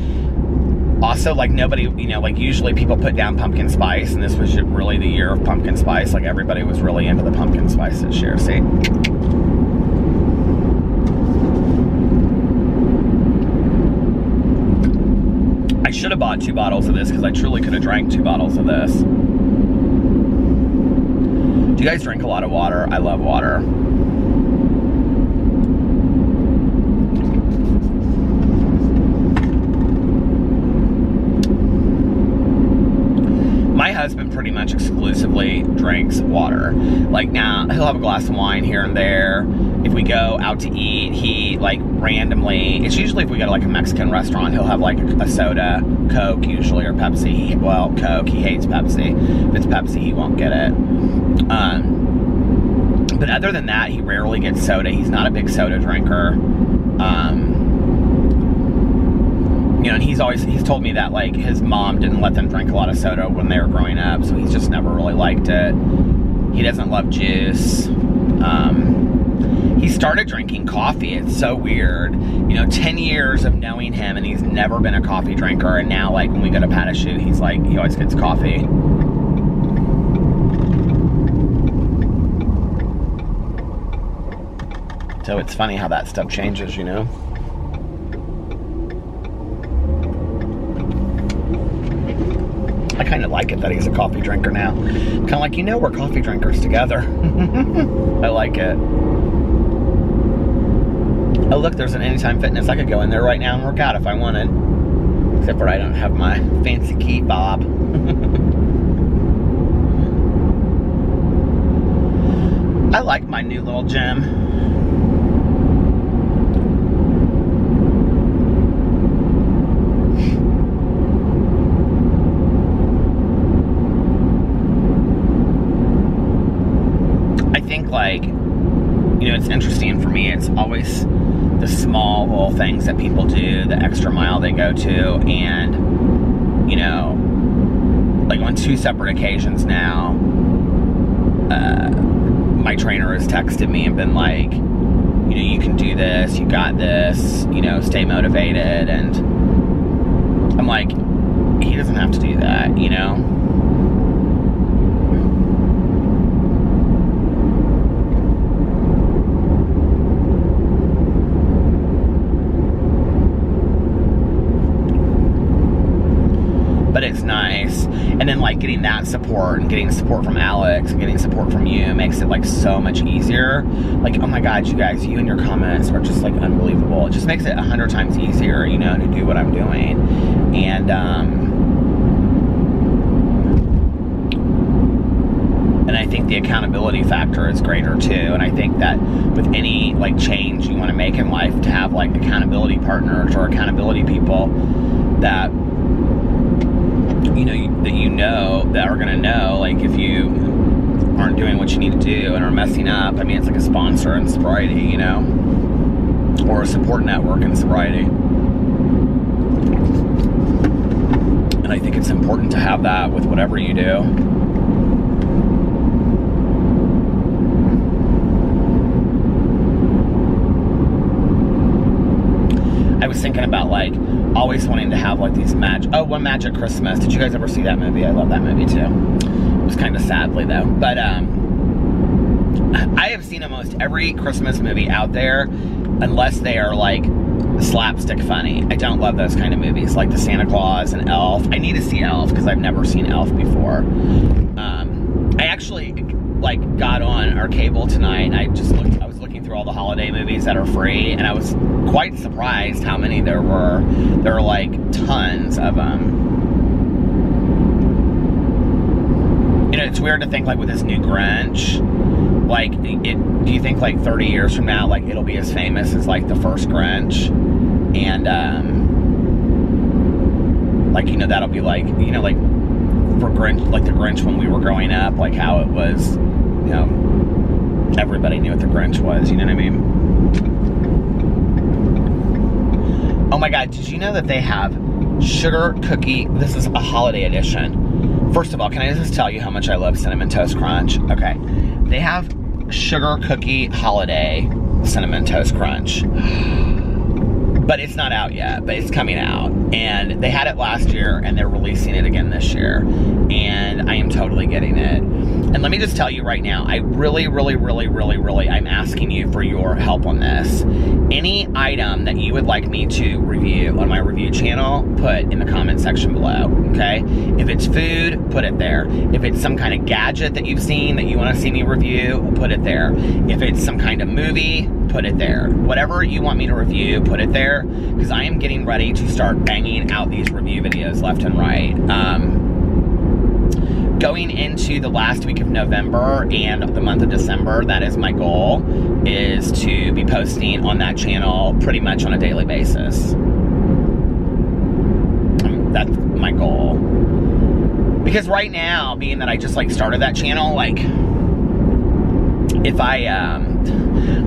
also, like, nobody, you know, like, usually people put down pumpkin spice, and this was really the year of pumpkin spice. Like, everybody was really into the pumpkin spice this year, see? I should have bought 2 bottles of this, because I truly could have drank 2 bottles of this. Do you guys drink a lot of water? I love water. My husband pretty much exclusively drinks water. Like, now, he'll have a glass of wine here and there. If we go out to eat, he, like, randomly, it's usually if we go to, like, a Mexican restaurant, he'll have, like, a soda, Coke, usually, or Pepsi. Well, Coke, he hates Pepsi. If it's Pepsi, he won't get it. But other than that, he rarely gets soda. He's not a big soda drinker. and he's told me that, like, his mom didn't let them drink a lot of soda when they were growing up, so he's just never really liked it. He doesn't love juice. He started drinking coffee. It's so weird. 10 years of knowing him, and he's never been a coffee drinker, and now, like, when we go to Patachute, he's like, he always gets coffee. So it's funny how that stuff changes, I kind of like it that he's a coffee drinker now. Kind of like, we're coffee drinkers together. I like it. Oh, look, there's an Anytime Fitness. I could go in there right now and work out if I wanted. Except for I don't have my fancy key fob. I like my new little gym. I think, like, it's interesting for me. It's always the small little things that people do, the extra mile they go to, and, like on 2 separate occasions now, my trainer has texted me and been like, you can do this, you got this, stay motivated, and I'm like, he doesn't have to do that, But it's nice. And then, like, getting that support and getting support from Alex and getting support from you makes it, like, so much easier. Like, oh my God, you guys, you and your comments are just, like, unbelievable. It just makes it 100 times easier, to do what I'm doing. And I think the accountability factor is greater too. And I think that with any, like, change you want to make in life, to have, like, accountability partners or accountability people that that are gonna know, like, if you aren't doing what you need to do and are messing up. I mean, it's like a sponsor in sobriety, or a support network in sobriety. And I think it's important to have that with whatever you do. I was thinking about, like, always wanting to have, like, these One Magic Christmas. Did you guys ever see that movie? I love that movie too. It was kind of sadly though. But I have seen almost every Christmas movie out there, unless they are, like, slapstick funny. I don't love those kind of movies, like the Santa Claus and Elf. I need to see Elf because I've never seen Elf before. I actually, like, got on our cable tonight, and I was looking through all the holiday movies that are free, and I was quite surprised how many there were. There are, like, tons of them. It's weird to think, like, with this new Grinch, like, do you think, like, 30 years from now, like, it'll be as famous as, like, the first Grinch? And, like, that'll be like, like, for Grinch, like the Grinch when we were growing up, like, how it was, everybody knew what the Grinch was, you know what I mean? Oh my God, did you know that they have sugar cookie? This is a holiday edition. First of all, can I just tell you how much I love Cinnamon Toast Crunch? Okay. They have sugar cookie holiday Cinnamon Toast Crunch. But it's not out yet, but it's coming out. And they had it last year, and they're releasing it again this year. And I am totally getting it. And let me just tell you right now, I really, I'm asking you for your help on this. Any item that you would like me to review on my review channel, put in the comment section below, okay? If it's food, put it there. If it's some kind of gadget that you've seen that you want to see me review, put it there. If it's some kind of movie, put it there. Whatever you want me to review, put it there, because I am getting ready to start banging out these review videos left and right. Going into the last week of November and the month of December, that is my goal, is to be posting on that channel pretty much on a daily basis. That's my goal. Because right now, being that I just, like, started that channel, like, if I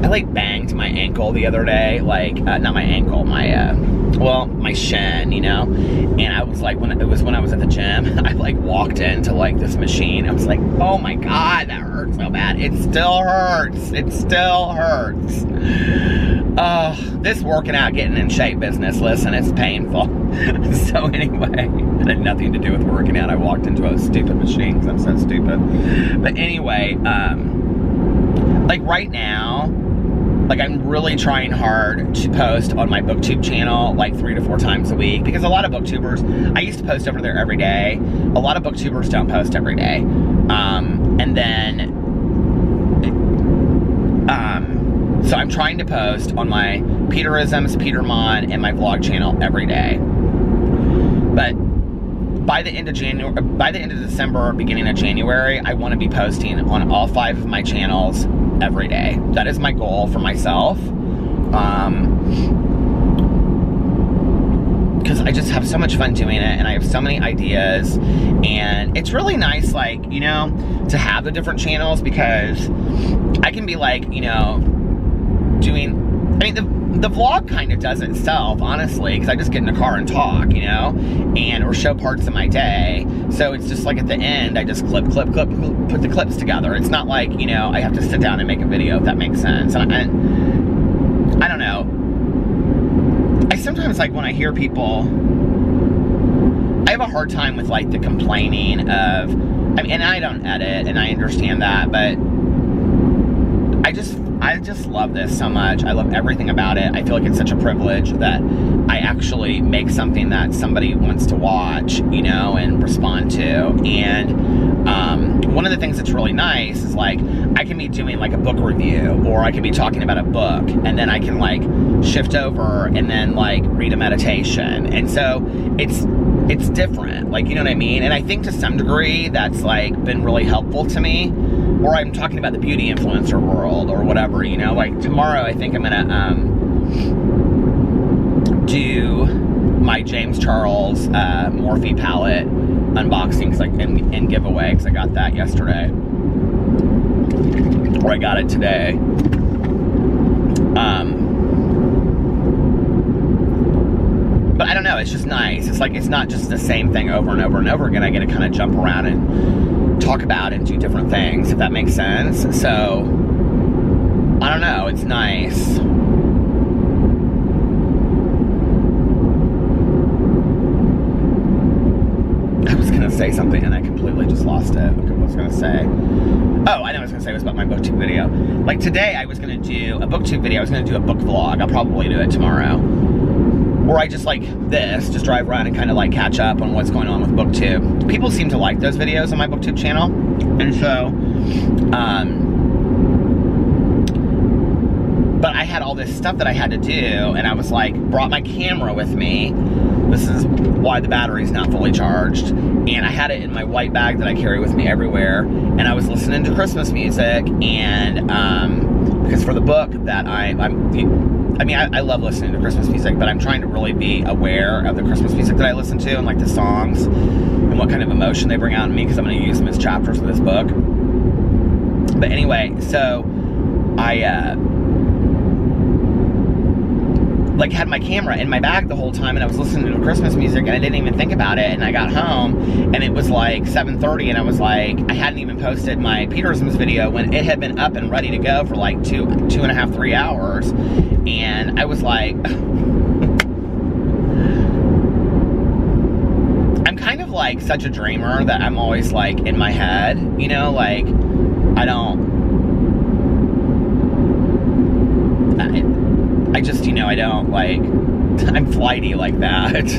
like, banged my ankle the other day, like, not my ankle, my well, my shin, you know, and I was like, when I was at the gym, I like walked into like this machine. I was like, oh my God, that hurts so bad. It still hurts. It still hurts. This working out, getting in shape business, listen, it's painful. So anyway, it had nothing to do with working out. I walked into a stupid machine because I'm so stupid. But anyway, like right now, like I'm really trying hard to post on my booktube channel like 3 to 4 times a week, because a lot of booktubers, I used to post over there every day. A lot of booktubers don't post every day. And then, so I'm trying to post on my Peterisms, Peter Monn, and my vlog channel every day. But by the end of December, beginning of January, I want to be posting on all 5 of my channels every day. That is my goal for myself. Because I just have so much fun doing it, and I have so many ideas, and it's really nice, like, you know, to have the different channels, because I can be like, you know, doing, I mean, the vlog kind of does itself, honestly, because I just get in the car and talk, you know, and or show parts of my day. So it's just like at the end, I just clip, put the clips together. It's not like, you know, I have to sit down and make a video, if that makes sense. And I don't know. I sometimes, like, when I hear people, I have a hard time with, like, the complaining of, I mean, and I don't edit, and I understand that, but I just love this so much. I love everything about it. I feel like it's such a privilege that I actually make something that somebody wants to watch, you know, and respond to. And one of the things that's really nice is, like, I can be doing like a book review, or I can be talking about a book, and then I can like shift over and then like read a meditation. And so it's different, like, you know what I mean? And I think to some degree that's like been really helpful to me. Or I'm talking about the beauty influencer world or whatever, you know, like tomorrow I think I'm gonna do my James Charles Morphe palette unboxing and giveaway, because I got that yesterday, or I got it today. But I don't know, it's just nice. It's like, it's not just the same thing over and over and over again. I get to kind of jump around and talk about and do different things, if that makes sense. So, I don't know, it's nice. I was gonna say something and I completely just lost it. Okay, what was I gonna say? Oh, I know what I was gonna say. It was about my booktube video. Like today, I was gonna do a booktube video. I was gonna do a book vlog. I'll probably do it tomorrow. Or I just like this, just drive around and kind of like catch up on what's going on with booktube. People seem to like those videos on my booktube channel. And so, but I had all this stuff that I had to do, and I was like, brought my camera with me. This is why the battery's not fully charged. And I had it in my white bag that I carry with me everywhere. And I was listening to Christmas music, and because for the book that I love listening to Christmas music, but I'm trying to really be aware of the Christmas music that I listen to, and like the songs and what kind of emotion they bring out in me, because I'm going to use them as chapters of this book. But anyway, so I like had my camera in my bag the whole time, and I was listening to Christmas music, and I didn't even think about it. And I got home and it was like 7:30, and I was like, I hadn't even posted my Peterisms video when it had been up and ready to go for like 2.5, 3 hours. And I was like, I'm kind of like such a dreamer that I'm always like in my head, you know, like I just, you know, I don't like, I'm flighty like that.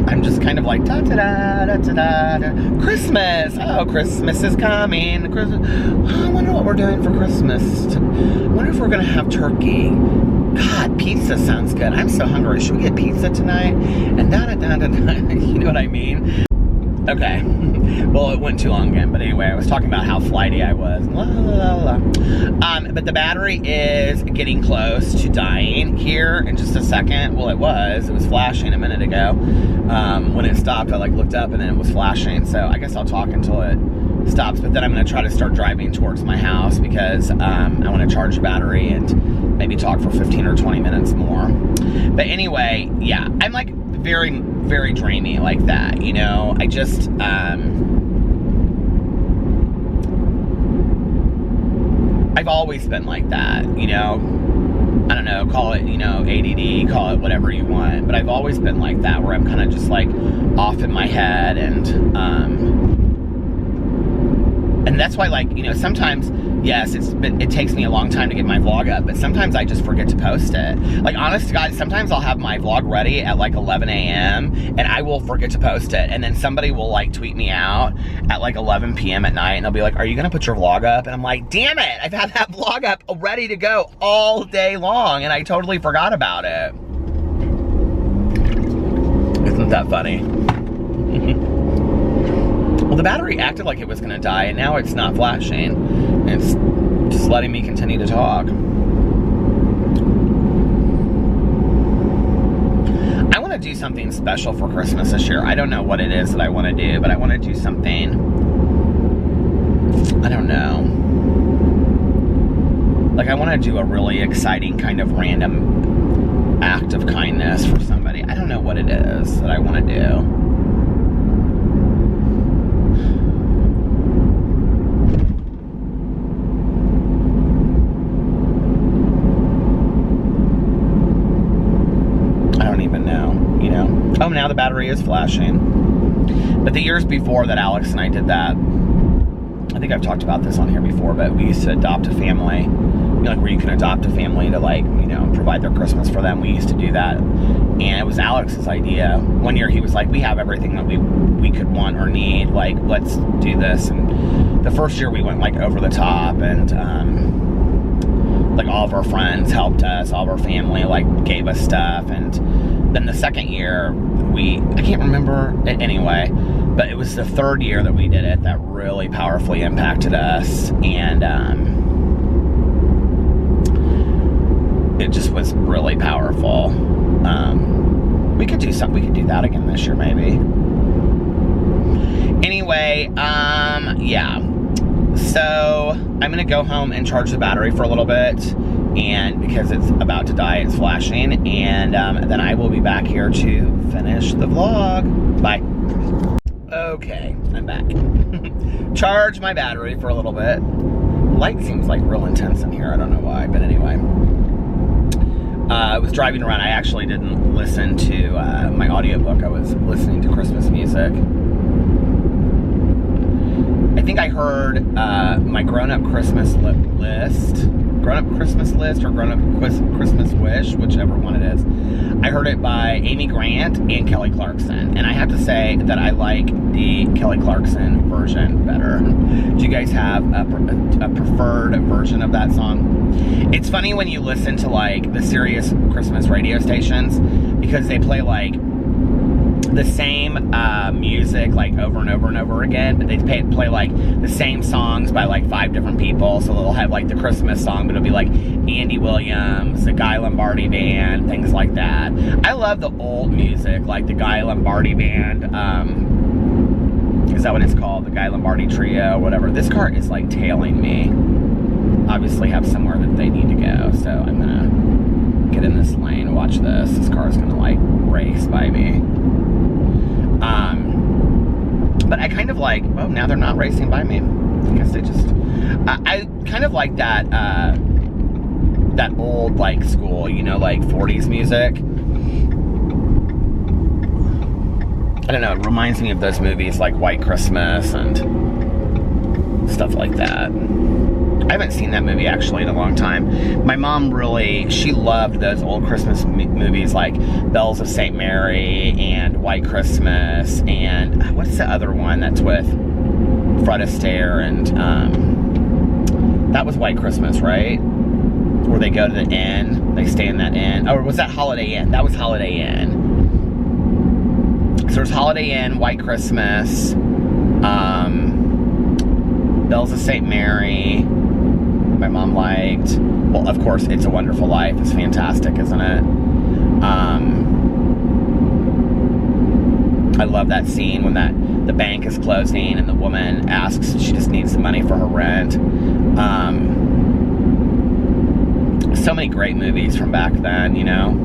I'm just kind of like, da-da-da-da-da-da, Christmas, oh, Christmas is coming, Christmas, oh, I wonder what we're doing for Christmas, I wonder if we're gonna have turkey, God, pizza sounds good, I'm so hungry, should we get pizza tonight, and da-da-da-da-da, you know what I mean? Okay, well, it went too long again, but anyway, I was talking about how flighty I was, la la la. But the battery is getting close to dying here in just a second. Well, it was flashing a minute ago. When it stopped, I like looked up and then it was flashing, so I guess I'll talk until it stops, but then I'm going to try to start driving towards my house because I want to charge the battery and maybe talk for 15 or 20 minutes more. But anyway, yeah, I'm like very, very dreamy like that, you know. I just I've always been like that, you know. I don't know, call it, you know, ADD, call it whatever you want, but I've always been like that, where I'm kind of just like off in my head, and that's why, like, you know, sometimes, yes, it takes me a long time to get my vlog up, but sometimes I just forget to post it. Like, honest to God, sometimes I'll have my vlog ready at like 11 a.m. and I will forget to post it, and then somebody will like tweet me out at like 11 p.m. at night, and they'll be like, are you gonna put your vlog up? And I'm like, damn it, I've had that vlog up ready to go all day long, and I totally forgot about it. Isn't that funny? Well, the battery acted like it was gonna die, and now it's not flashing. It's just letting me continue to talk. I want to do something special for Christmas this year. I don't know what it is that I want to do, but I want to do something, I don't know. Like, I want to do a really exciting kind of random act of kindness for somebody. I don't know what it is that I want to do. Oh, now the battery is flashing. But the years before that Alex and I did that, I think I've talked about this on here before, but we used to adopt a family, you know, like where you can adopt a family to, like, you know, provide their Christmas for them. We used to do that, and it was Alex's idea. One year he was like, we have everything that we could want or need, like, let's do this. And the first year we went like over the top, and like all of our friends helped us, all of our family like gave us stuff. And then the second year, I can't remember it anyway, but it was the third year that we did it that really powerfully impacted us, and it just was really powerful. We could do something, we could do that again this year, maybe. Anyway, yeah. So I'm gonna go home and charge the battery for a little bit, and because it's about to die, it's flashing, and then I will be back here to finish the vlog. Bye. Okay, I'm back. Charge my battery for a little bit. Light seems like real intense in here. I don't know why, but anyway. I was driving around. I actually didn't listen to my audiobook. I was listening to Christmas music. I think I heard my grown-up Christmas list. Grown-up Christmas list or grown-up Christmas wish, whichever one it is. I heard it by Amy Grant and Kelly Clarkson, and I have to say that I like the Kelly Clarkson version better. Do you guys have a preferred version of that song? It's funny when you listen to like the serious Christmas radio stations, because they play like the same music like over and over and over again, but they play like the same songs by like 5 different people. So they'll have like the Christmas song, but it'll be like Andy Williams, the Guy Lombardi Band, things like that. I love the old music, like the Guy Lombardi Band. Is that what it's called? The Guy Lombardi Trio, whatever. This car is like tailing me. Obviously have somewhere that they need to go, so I'm gonna get in this lane. Watch this. This car is gonna like race by me. But I kind of like, oh, now they're not racing by me. I guess they just, I kind of like that, that old, like, school, you know, like 40s music. I don't know, it reminds me of those movies like White Christmas and stuff like that. I haven't seen that movie actually in a long time. My mom really, she loved those old Christmas movies like Bells of St. Mary and White Christmas, and what's the other one that's with Fred Astaire, and that was White Christmas, right? Where they go to the inn, they stay in that inn. Or was that Holiday Inn? That was Holiday Inn. So there's Holiday Inn, White Christmas, Bells of St. Mary. My mom liked, well, of course, It's a Wonderful Life. It's fantastic, isn't it? I love that scene when the bank is closing and the woman asks, she just needs the money for her rent. So many great movies from back then, you know?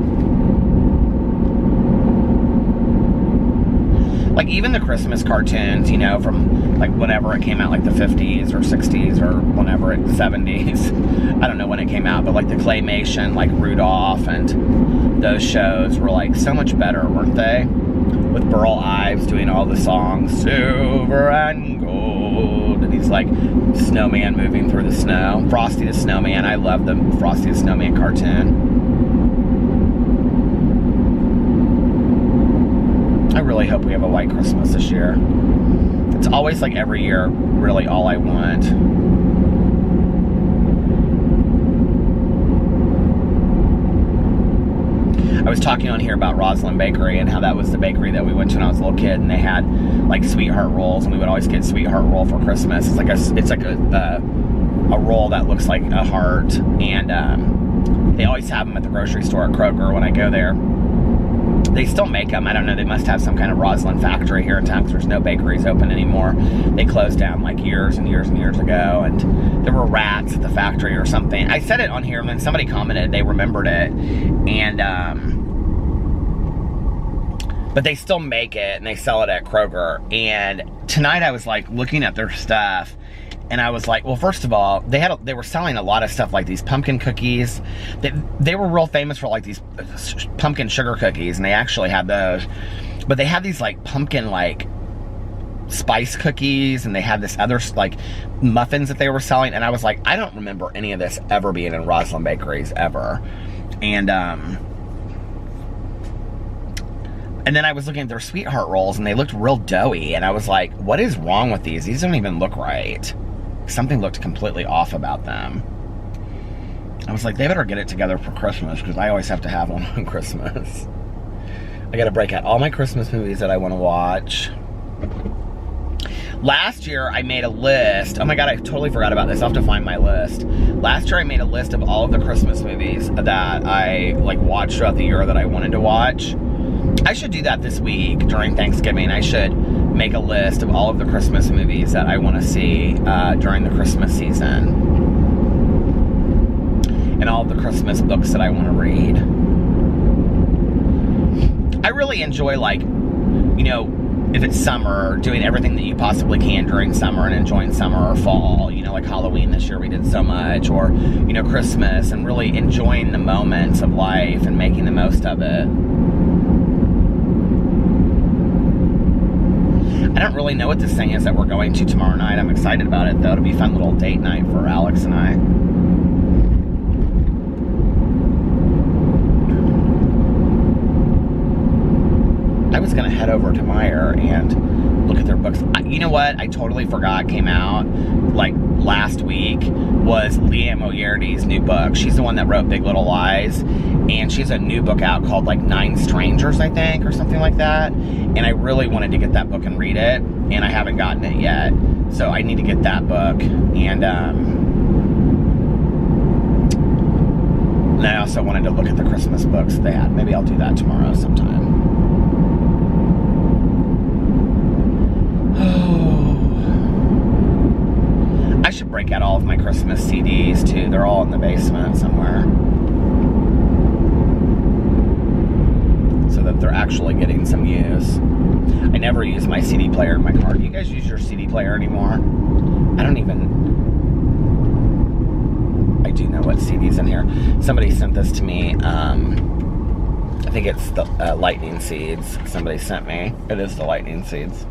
Like, even the Christmas cartoons, you know, from, like, whenever it came out, like, the 50s or 60s or whenever it, 70s. I don't know when it came out, but, like, the claymation, like, Rudolph and those shows were, like, so much better, weren't they? With Burl Ives doing all the songs, silver and gold, and he's, like, snowman moving through the snow. Frosty the Snowman, I love the Frosty the Snowman cartoon. I really hope we have a white Christmas this year. It's always like every year, really all I want. I was talking on here about Roslyn Bakery and how that was the bakery that we went to when I was a little kid, and they had like sweetheart rolls, and we would always get sweetheart roll for Christmas. It's like a roll that looks like a heart, and they always have them at the grocery store at Kroger when I go there. They still make them. I don't know. They must have some kind of Roslyn factory here in town because there's no bakeries open anymore. They closed down like years and years and years ago, and there were rats at the factory or something. I said it on here, and then somebody commented they remembered it, and but they still make it and they sell it at Kroger. And tonight I was like looking at their stuff, and I was like, well, first of all, they were selling a lot of stuff like these pumpkin cookies. They were real famous for like these pumpkin sugar cookies, and they actually had those. But they had these like pumpkin like spice cookies, and they had this other like muffins that they were selling. And I was like, I don't remember any of this ever being in Roslyn Bakeries ever. And then I was looking at their sweetheart rolls, and they looked real doughy. And I was like, what is wrong with these? These don't even look right. Something looked completely off about them. I was like, they better get it together for Christmas, because I always have to have one on Christmas. I gotta break out all my Christmas movies that I want to watch. Last year, I made a list. Oh my God, I totally forgot about this. I'll have to find my list. Last year, I made a list of all of the Christmas movies that I like watched throughout the year that I wanted to watch. I should do that this week during Thanksgiving. I should make a list of all of the Christmas movies that I want to see during the Christmas season. And all of the Christmas books that I want to read. I really enjoy, like, you know, if it's summer, doing everything that you possibly can during summer and enjoying summer or fall. You know, like Halloween this year we did so much. Or, you know, Christmas, and really enjoying the moments of life and making the most of it. I don't really know what this thing is that we're going to tomorrow night. I'm excited about it, though. It'll be a fun little date night for Alex and I. I was going to head over to Meyer and look at their books. You know what? I totally forgot came out, like, last week, was Liam O'Yeardy's new book. She's the one that wrote Big Little Lies, and she has a new book out called, like, 9 Strangers, I think, or something like that. And I really wanted to get that book and read it, and I haven't gotten it yet. So I need to get that book. And I also wanted to look at the Christmas books they had. Maybe I'll do that tomorrow sometime. I should break out all of my Christmas CDs too. They're all in the basement somewhere, so that they're actually getting some use. I never use my CD player in my car. Do you guys use your CD player anymore? I don't even... I do know what CD's in here. Somebody sent this to me. I think it's the Lightning Seeds. Somebody sent me. It is the Lightning Seeds.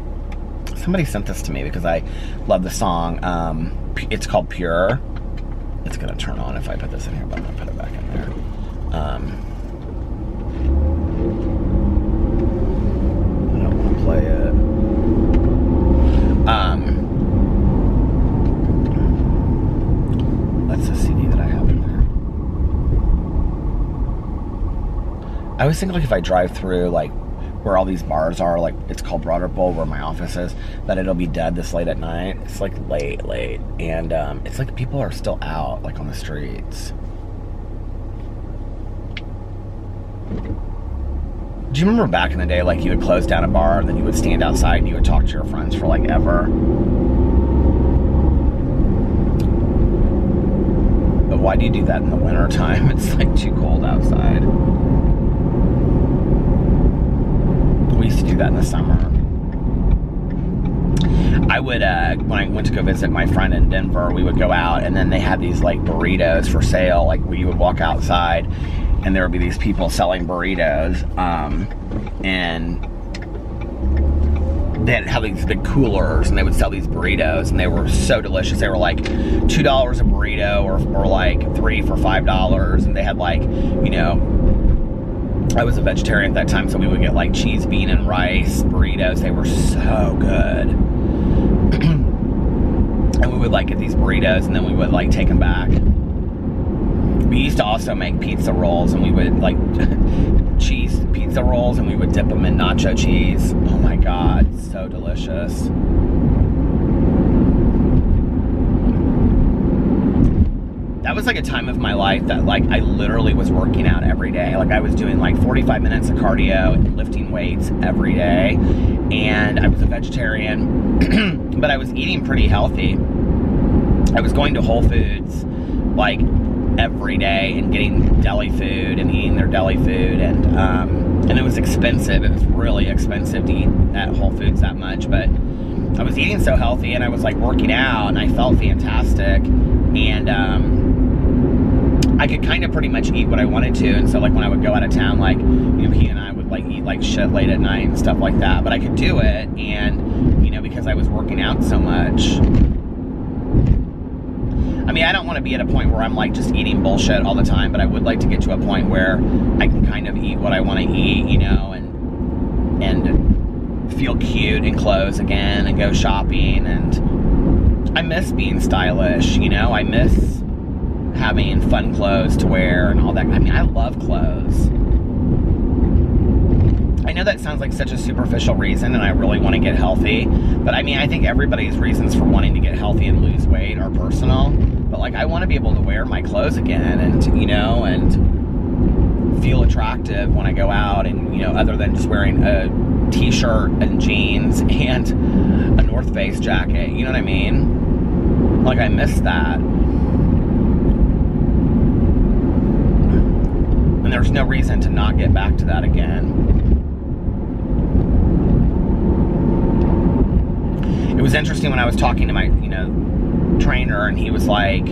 Somebody sent this to me because I love the song. It's called Pure. It's going to turn on if I put this in here, but I'm going to put it back in there. I don't want to play it. That's the CD that I have in there. I always think, like, if I drive through, like, where all these bars are, like, it's called Broader Bowl, where my office is, that it'll be dead this late at night. It's, like, late, and it's like people are still out, like, on the streets. Do you remember back in the day, like, you would close down a bar, and then you would stand outside and you would talk to your friends for, like, ever? But why do you do that in the wintertime? It's, like, too cold outside. We used to do that in the summer. I would, when I went to go visit my friend in Denver, we would go out, and then they had these, like, burritos for sale, like, where you would walk outside, and there would be these people selling burritos, and they'd have these big coolers, and they would sell these burritos, and they were so delicious. They were like $2 a burrito, or like 3 for $5, and they had, like, you know, I was a vegetarian at that time, so we would get, like, cheese, bean, and rice burritos. They were so good. And we would, like, get these burritos, and then we would, like, take them back. We used to also make pizza rolls, and we would, like, cheese pizza rolls, and we would dip them in nacho cheese. Oh my God, so delicious. That was like a time of my life that, like, I literally was working out every day. Like, I was doing like 45 minutes of cardio and lifting weights every day. And I was a vegetarian, but I was eating pretty healthy. I was going to Whole Foods, like, every day and getting deli food and eating their deli food. And it was expensive. It was really expensive to eat at Whole Foods that much. But I was eating so healthy, and I was, like, working out, and I felt fantastic. And I could kind of pretty much eat what I wanted to. And so, like, when I would go out of town, like, you know, he and I would, like, eat like shit late at night and stuff like that. But I could do it, and, you know, because I was working out so much. I mean, I don't want to be at a point where I'm, like, just eating bullshit all the time, but I would like to get to a point where I can kind of eat what I want to eat, you know, and feel cute in clothes again, and go shopping. And I miss being stylish, you know. I miss having fun clothes to wear and all that. I mean, I love clothes. I know that sounds like such a superficial reason, and I really want to get healthy, but I mean, I think everybody's reasons for wanting to get healthy and lose weight are personal. But, like, I want to be able to wear my clothes again, and, you know, and feel attractive when I go out, and, you know, other than just wearing a t-shirt and jeans and a North Face jacket, you know what I mean? Like, I miss that. And there's no reason to not get back to that again. It was interesting when I was talking to my, you know, trainer, and he was, like,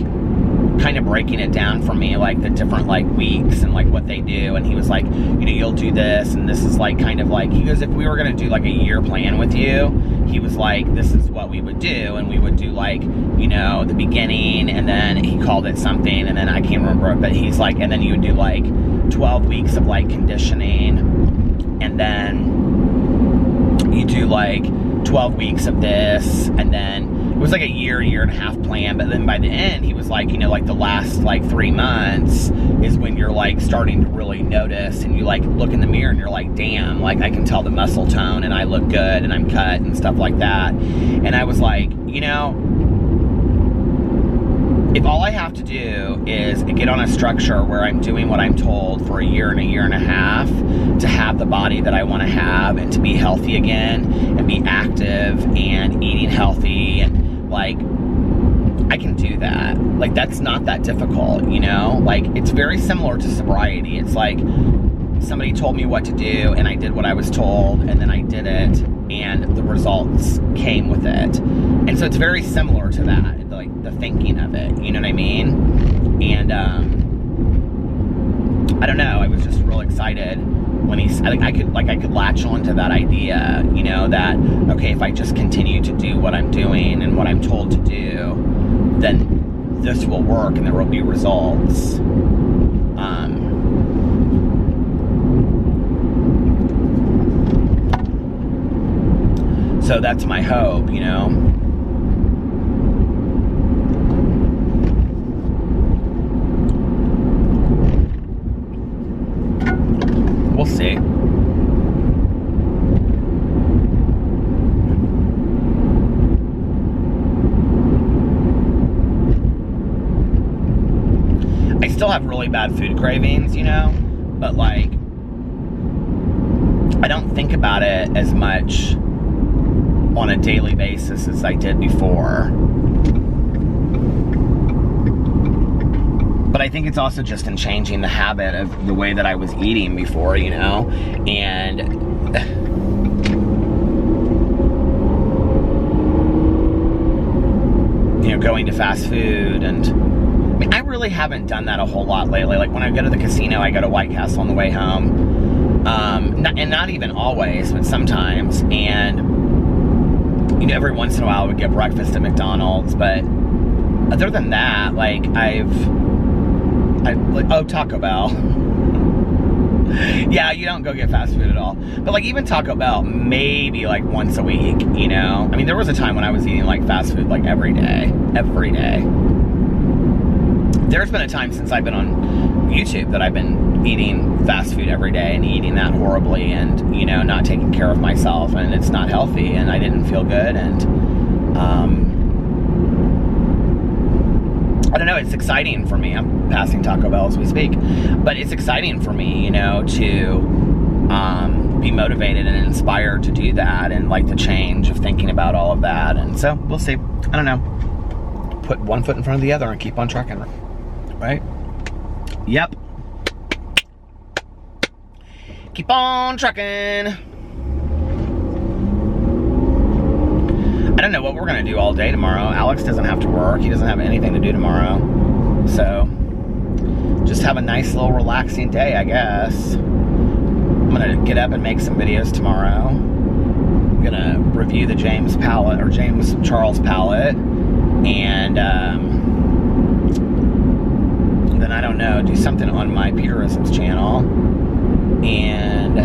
kind of breaking it down for me, like, the different, like, weeks and, like, what they do. And he was like, you know, you'll do this, and this is, like, kind of like, he goes, if we were going to do, like, a year plan with you, he was like, this is what we would do. And we would do, like, you know, the beginning, and then he called it something, and then I can't remember it, but he's like, and then you would do, like, 12 weeks of, like, conditioning, and then you do, like, 12 weeks of this, and then it was like a year and a half plan. But then by the end, he was like, you know, like, the last, like, 3 months is when you're, like, starting to really notice, and you, like, look in the mirror and you're like, damn, like, I can tell the muscle tone, and I look good, and I'm cut and stuff like that. And I was like, you know, if all I have to do is get on a structure where I'm doing what I'm told for a year and a half to have the body that I want to have, and to be healthy again, and be active and eating healthy, and, like, I can do that. Like, that's not that difficult, you know? Like, it's very similar to sobriety. It's like somebody told me what to do, and I did what I was told, and then I did it, and the results came with it. And so it's very similar to that, like, the thinking of it, you know what I mean? And I don't know, I was just real excited when I could latch on to that idea, you know, that, okay, if I just continue to do what I'm doing and what I'm told to do, then this will work, and there will be results. So that's my hope, you know. We'll see. I still have really bad food cravings, you know, but, like, I don't think about it as much on a daily basis as I did before. But I think it's also just in changing the habit of the way that I was eating before, you know, and you know, going to fast food. And I mean, I really haven't done that a whole lot lately. Like when I go to the casino, I go to White Castle on the way home. Not even always, but sometimes. And you know, every once in a while I would get breakfast at McDonald's, but other than that, like Taco Bell. Yeah, you don't go get fast food at all. But like even Taco Bell, maybe like once a week, you know? I mean, there was a time when I was eating like fast food like every day. There's been a time since I've been on YouTube that I've been eating fast food every day and eating that horribly and, you know, not taking care of myself, and it's not healthy and I didn't feel good. And I don't know, it's exciting for me. I'm passing Taco Bell as we speak. But it's exciting for me, you know, to be motivated and inspired to do that, and like the change of thinking about all of that. And so we'll see. I don't know. Put one foot in front of the other and keep on trucking, right? Yep. Keep on trucking. I don't know what we're gonna do all day tomorrow. Alex doesn't have to work. He doesn't have anything to do tomorrow. So, just have a nice little relaxing day, I guess. I'm gonna get up and make some videos tomorrow. I'm gonna review the James Charles palette. And, then I don't know, do something on my Peterisms channel. And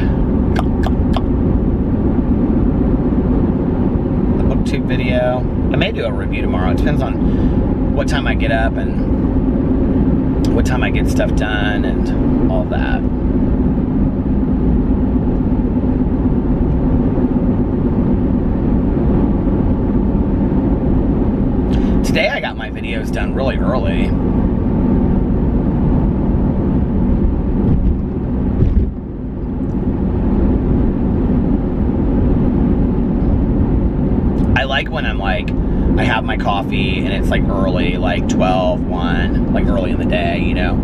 YouTube video. I may do a review tomorrow. It depends on what time I get up and what time I get stuff done and all that. Today I got my videos done really early. Like when I'm like, I have my coffee and it's like early, like 12, 1, like early in the day, you know,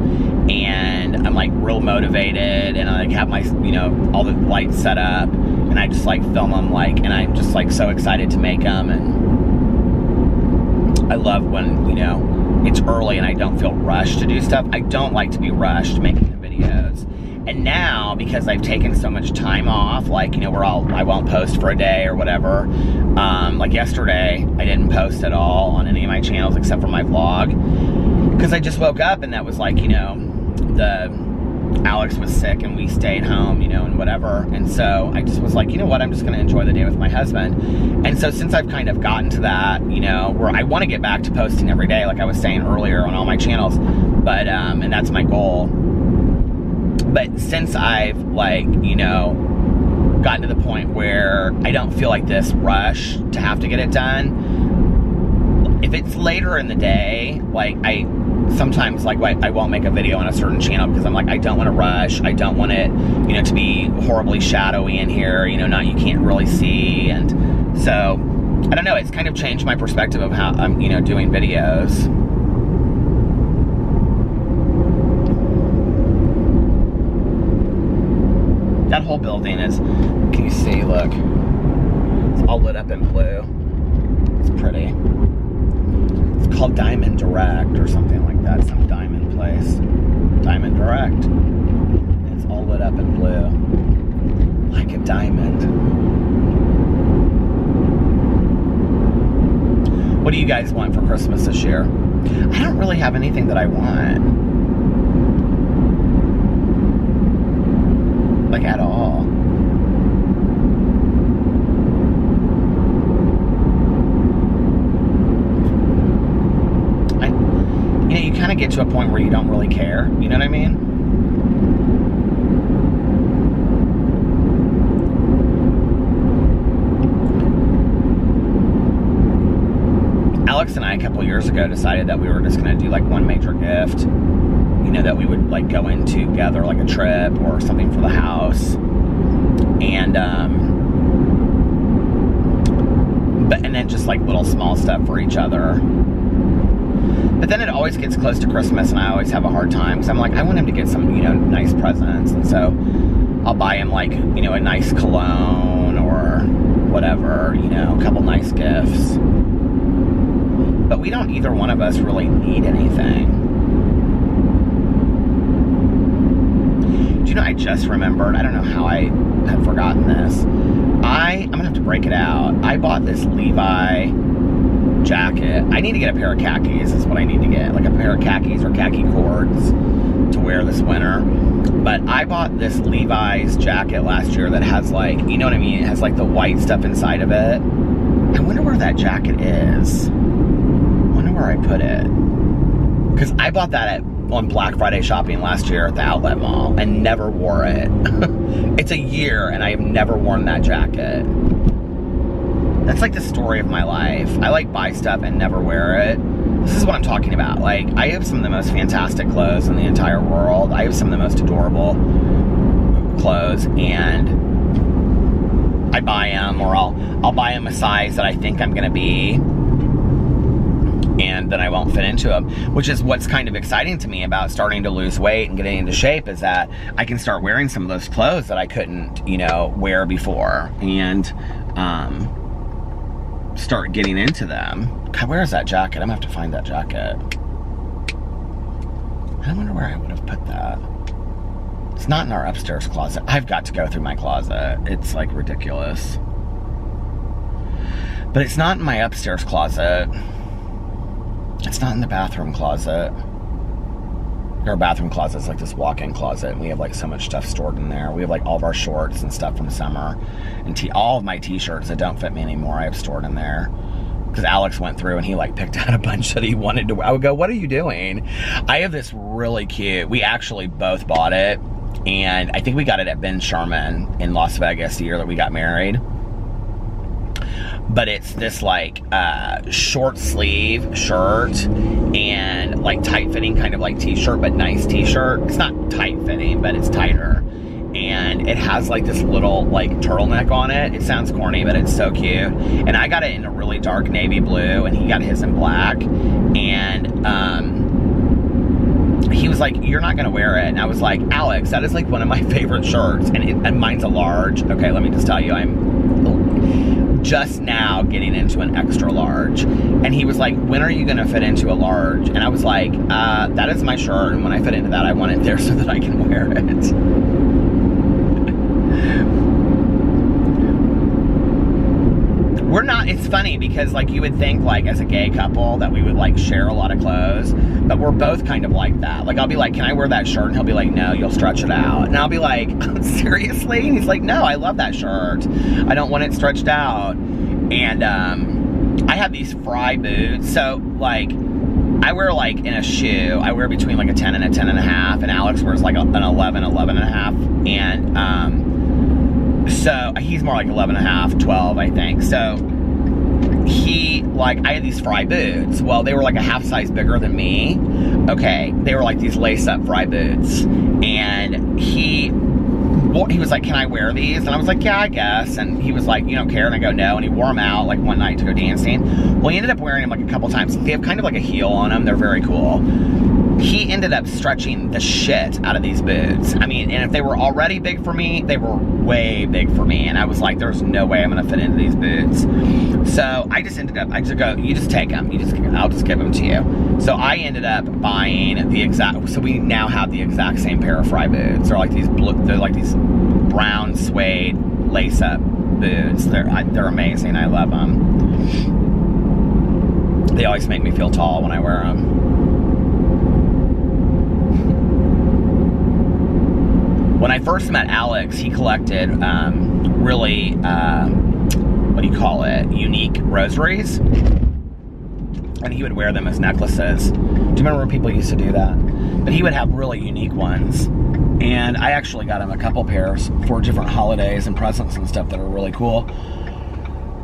and I'm like real motivated and I like have my, you know, all the lights set up and I just like film them like, and I'm just like so excited to make them. And I love when, you know, it's early and I don't feel rushed to do stuff. I don't like to be rushed making the videos. And now, because I've taken so much time off, like, you know, I won't post for a day or whatever. Like yesterday, I didn't post at all on any of my channels except for my vlog. Because I just woke up and that was like, you know, Alex was sick and we stayed home, you know, and whatever. And so I just was like, you know what, I'm just going to enjoy the day with my husband. And so since I've kind of gotten to that, you know, where I want to get back to posting every day, like I was saying earlier on all my channels, but, and that's my goal. But since I've, like, you know, gotten to the point where I don't feel like this rush to have to get it done, if it's later in the day, like, sometimes, like, I won't make a video on a certain channel because I'm like, I don't want to rush. I don't want it, you know, to be horribly shadowy in here, you know, you can't really see. And so, I don't know, it's kind of changed my perspective of how I'm, you know, doing videos. That whole building is, can you see, look, it's all lit up in blue. It's pretty. It's called Diamond Direct or something like that, some diamond place. Diamond Direct. It's all lit up in blue, like a diamond. What do you guys want for Christmas this year? I don't really have anything that I want. Like, at all. You know, you kind of get to a point where you don't really care. You know what I mean? Alex and I, a couple years ago, decided that we were just going to do, like, one major gift. You know, that we would, like, go in together, like a trip or something for the house. And, and then just like little small stuff for each other. But then it always gets close to Christmas and I always have a hard time because I'm like, I want him to get some, nice presents. And so I'll buy him like, a nice cologne or whatever, a couple nice gifts. But we don't, either one of us really need anything. Do you know, I just remembered, I don't know how I had forgotten this. I'm gonna have to break it out. I bought this Levi jacket. I need to get a pair of khakis is what I need to get. Like a pair of khakis or khaki cords to wear this winter. But I bought this Levi's jacket last year that has like, you know what I mean? It has like the white stuff inside of it. I wonder where that jacket is. I wonder where I put it. Because I bought that on Black Friday shopping last year at the outlet mall and never wore it. It's a year and I have never worn that jacket. That's like the story of my life. I like buy stuff and never wear it. This is what I'm talking about. Like, I have some of the most fantastic clothes in the entire world. I have some of the most adorable clothes, and I buy them, or I'll buy them a size that I think I'm gonna be, and then I won't fit into them, which is what's kind of exciting to me about starting to lose weight and getting into shape, is that I can start wearing some of those clothes that I couldn't, wear before, and start getting into them. God, where is that jacket? I'm gonna have to find that jacket. I wonder where I would have put that. It's not in our upstairs closet. I've got to go through my closet. It's like ridiculous. But it's not in my upstairs closet. It's not in the bathroom closet. Our bathroom closet is like this walk-in closet, and we have like so much stuff stored in there. We have like all of our shorts and stuff from summer, and all of my t-shirts that don't fit me anymore I have stored in there. Because Alex went through and he like picked out a bunch that he wanted to wear. I would go, what are you doing? I have this really cute, we actually both bought it, and I think we got it at Ben Sherman in Las Vegas the year that we got married. But it's this like short sleeve shirt and like tight fitting kind of like t-shirt, but nice t-shirt. It's not tight fitting, but it's tighter. And it has like this little like turtleneck on it. It sounds corny, but it's so cute. And I got it in a really dark navy blue, and he got his in black. And he was like, you're not gonna wear it. And I was like, Alex, that is like one of my favorite shirts. And mine's a large. Okay, let me just tell you, I'm just now getting into an extra large. And he was like, when are you gonna fit into a large? And I was like, that is my shirt, and when I fit into that, I want it there so that I can wear it. We're not, it's funny because like you would think like as a gay couple that we would like share a lot of clothes, but we're both kind of like that. Like I'll be like, can I wear that shirt? And he'll be like, no, you'll stretch it out. And I'll be like, seriously? And he's like, no, I love that shirt. I don't want it stretched out. And I have these Fry boots. So like I wear like in a shoe, I wear between like a 10 and a 10 and a half, and Alex wears like an 11, 11 and a half. And so he's more like 11 and a half, 12, I think. So I had these Fry boots. Well, they were like a half size bigger than me. Okay, they were like these lace-up Fry boots. And he was like, can I wear these? And I was like, yeah, I guess. And he was like, you don't care? And I go, no. And he wore them out like one night to go dancing. Well, he ended up wearing them like a couple times. They have kind of like a heel on them. They're very cool. He ended up stretching the shit out of these boots. I mean, and if they were already big for me, they were way big for me. And I was like, there's no way I'm gonna fit into these boots. So I just ended up, I just go, you just take them. I'll just give them to you. So I ended up buying the exact, so we now have the exact same pair of Fry boots. They're like these brown suede lace-up boots. They're amazing. I love them. They always make me feel tall when I wear them. When I first met Alex, he collected really, what do you call it, unique rosaries. And he would wear them as necklaces. Do you remember when people used to do that? But he would have really unique ones. And I actually got him a couple pairs for different holidays and presents and stuff that are really cool.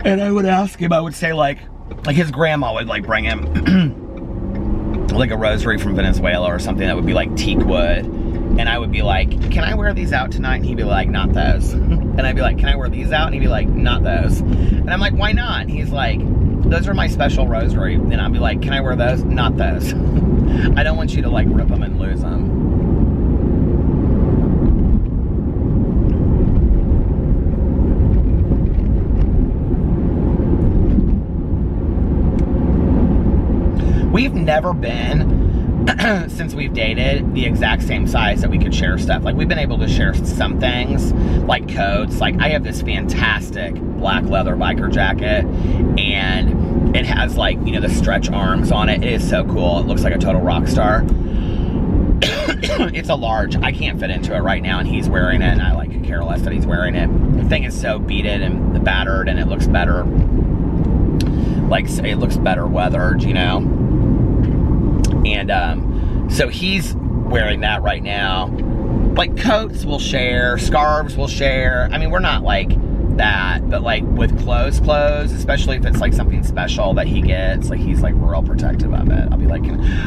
And I would ask him, I would say like his grandma would like bring him like a rosary from Venezuela or something that would be like teak wood. And I would be like, can I wear these out tonight? And he'd be like, not those. And I'd be like, can I wear these out? And he'd be like, not those. And I'm like, why not? And he's like, those are my special rosary. And I'd be like, can I wear those? Not those. I don't want you to like rip them and lose them. We've never been, since we've dated, the exact same size that we could share stuff. Like, we've been able to share some things, like coats. Like, I have this fantastic black leather biker jacket, and it has, like, you know, the stretch arms on it. It is so cool. It looks like a total rock star. It's a large. I can't fit into it right now, and he's wearing it, and I, like, could care less that he's wearing it. The thing is so beaded and battered, and it looks better. Like, it looks better weathered, you know? And so he's wearing that right now. Like, coats we'll share, scarves we'll share. I mean, we're not like that, but like with clothes, especially if it's like something special that he gets, like he's like real protective of it. I'll be like,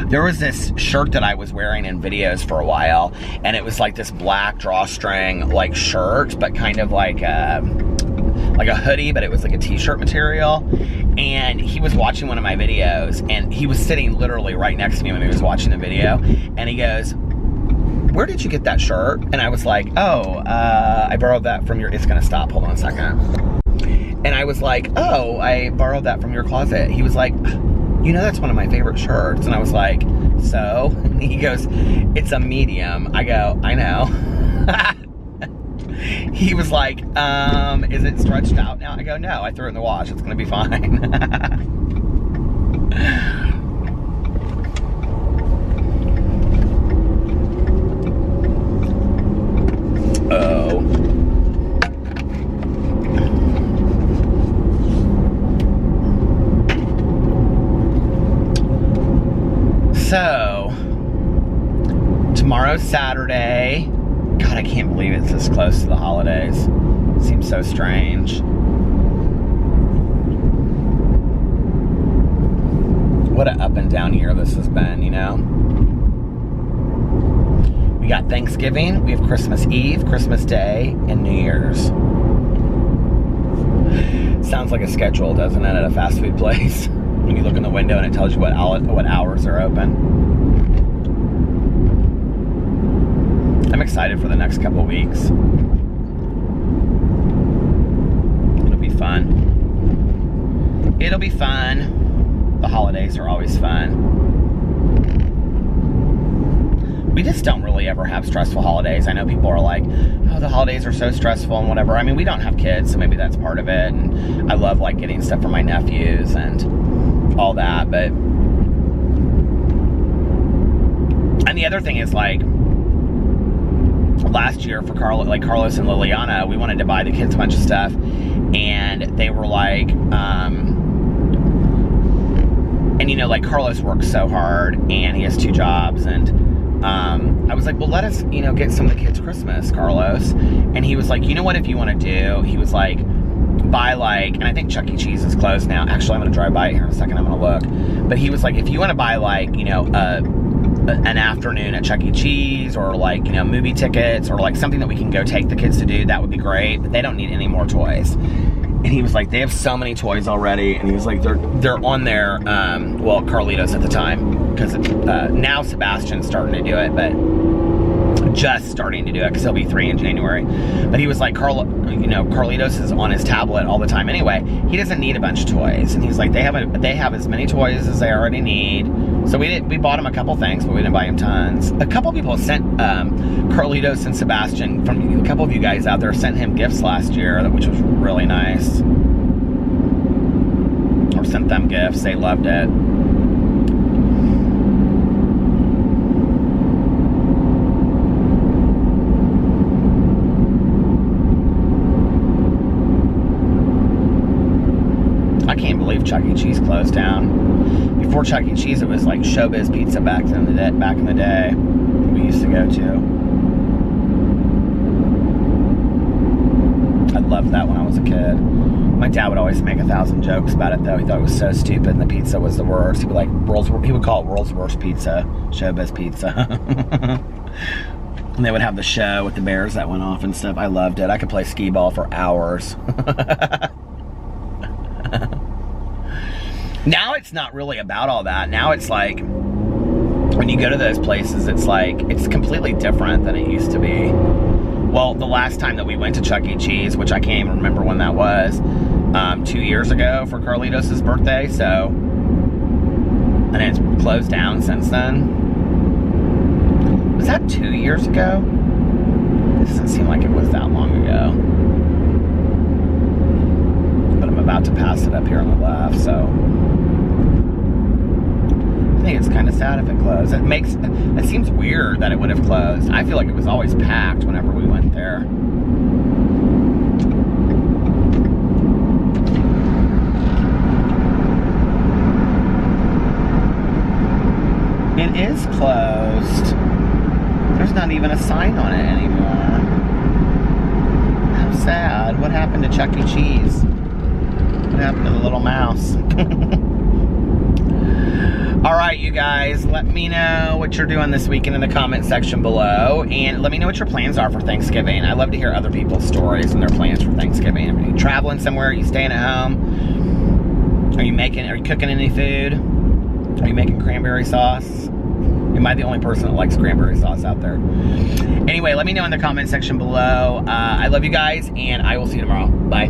there was this shirt that I was wearing in videos for a while, and it was like this black drawstring like shirt, but kind of like a hoodie, but it was like a t-shirt material. And he was watching one of my videos, and he was sitting literally right next to me when he was watching the video, and he goes, where did you get that shirt? And I was like, oh, I borrowed that from your, it's gonna stop, hold on a second. And I was like, oh, I borrowed that from your closet. He was like, you know, that's one of my favorite shirts. And I was like, so? And he goes, it's a medium. I go, I know. He was like, is it stretched out now? I go, no, I threw it in the wash. It's gonna be fine. Oh. So, tomorrow's Saturday. God, I can't believe it's this close to the holidays. It seems so strange. What an up and down year this has been, you know? We got Thanksgiving, we have Christmas Eve, Christmas Day, and New Year's. Sounds like a schedule, doesn't it, at a fast food place? When you look in the window and it tells you what hours are open. I'm excited for the next couple weeks. It'll be fun. It'll be fun. The holidays are always fun. We just don't really ever have stressful holidays. I know people are like, oh, the holidays are so stressful and whatever. I mean, we don't have kids, so maybe that's part of it. And I love like getting stuff for my nephews and all that. But, and the other thing is like, last year for Carlos and Liliana, we wanted to buy the kids a bunch of stuff, and they were like, and you know, like Carlos works so hard and he has 2 jobs, and I was like, well, let us, you know, get some of the kids Christmas, Carlos. And he was like, you know what, if you want to do, he was like, buy like, and I think Chuck E. Cheese is closed now. Actually, I'm going to drive by it here in a second. I'm going to look. But he was like, if you want to buy like, you know, an afternoon at Chuck E. Cheese, or like, you know, movie tickets, or like something that we can go take the kids to do, that would be great, but they don't need any more toys. And he was like, they have so many toys already. And he was like, they're on their, well, Carlitos at the time, because now Sebastian's starting to do it, but just starting to do it, because he'll be 3 in January. But he was like, Carlitos is on his tablet all the time anyway. He doesn't need a bunch of toys. And he's like, they have as many toys as they already need. So we bought him a couple things, but we didn't buy him tons. A couple people sent Carlitos and Sebastian, from a couple of you guys out there, sent him gifts last year, which was really nice. Or sent them gifts. They loved it. I can't believe Chuck E. Cheese closed down. Before Chuck E. Cheese, it was like Showbiz Pizza back in the day we used to go to. I loved that when I was a kid. My dad would always make 1,000 jokes about it, though. He thought it was so stupid, and the pizza was the worst. He would call it world's worst pizza, Showbiz Pizza. And they would have the show with the bears that went off and stuff. I loved it. I could play skee ball for hours. Now it's not really about all that. Now it's like, when you go to those places, it's like, it's completely different than it used to be. Well, the last time that we went to Chuck E. Cheese, which I can't even remember when that was, 2 years ago for Carlitos' birthday, so, and it's closed down since then. Was that 2 years ago? It doesn't seem like it was that long ago. But I'm about to pass it up here on the left, so. I think it's kind of sad if it closed. It seems weird that it would have closed. I feel like it was always packed whenever we went there. It is closed. There's not even a sign on it anymore. How sad. What happened to Chuck E. Cheese? What happened to the little mouse? Alright, you guys, let me know what you're doing this weekend in the comment section below, and let me know what your plans are for Thanksgiving. I love to hear other people's stories and their plans for Thanksgiving. Are you traveling somewhere? Are you staying at home? Are you cooking any food? Are you making cranberry sauce? Am I the only person that likes cranberry sauce out there? Anyway, let me know in the comment section below. I love you guys, and I will see you tomorrow. Bye.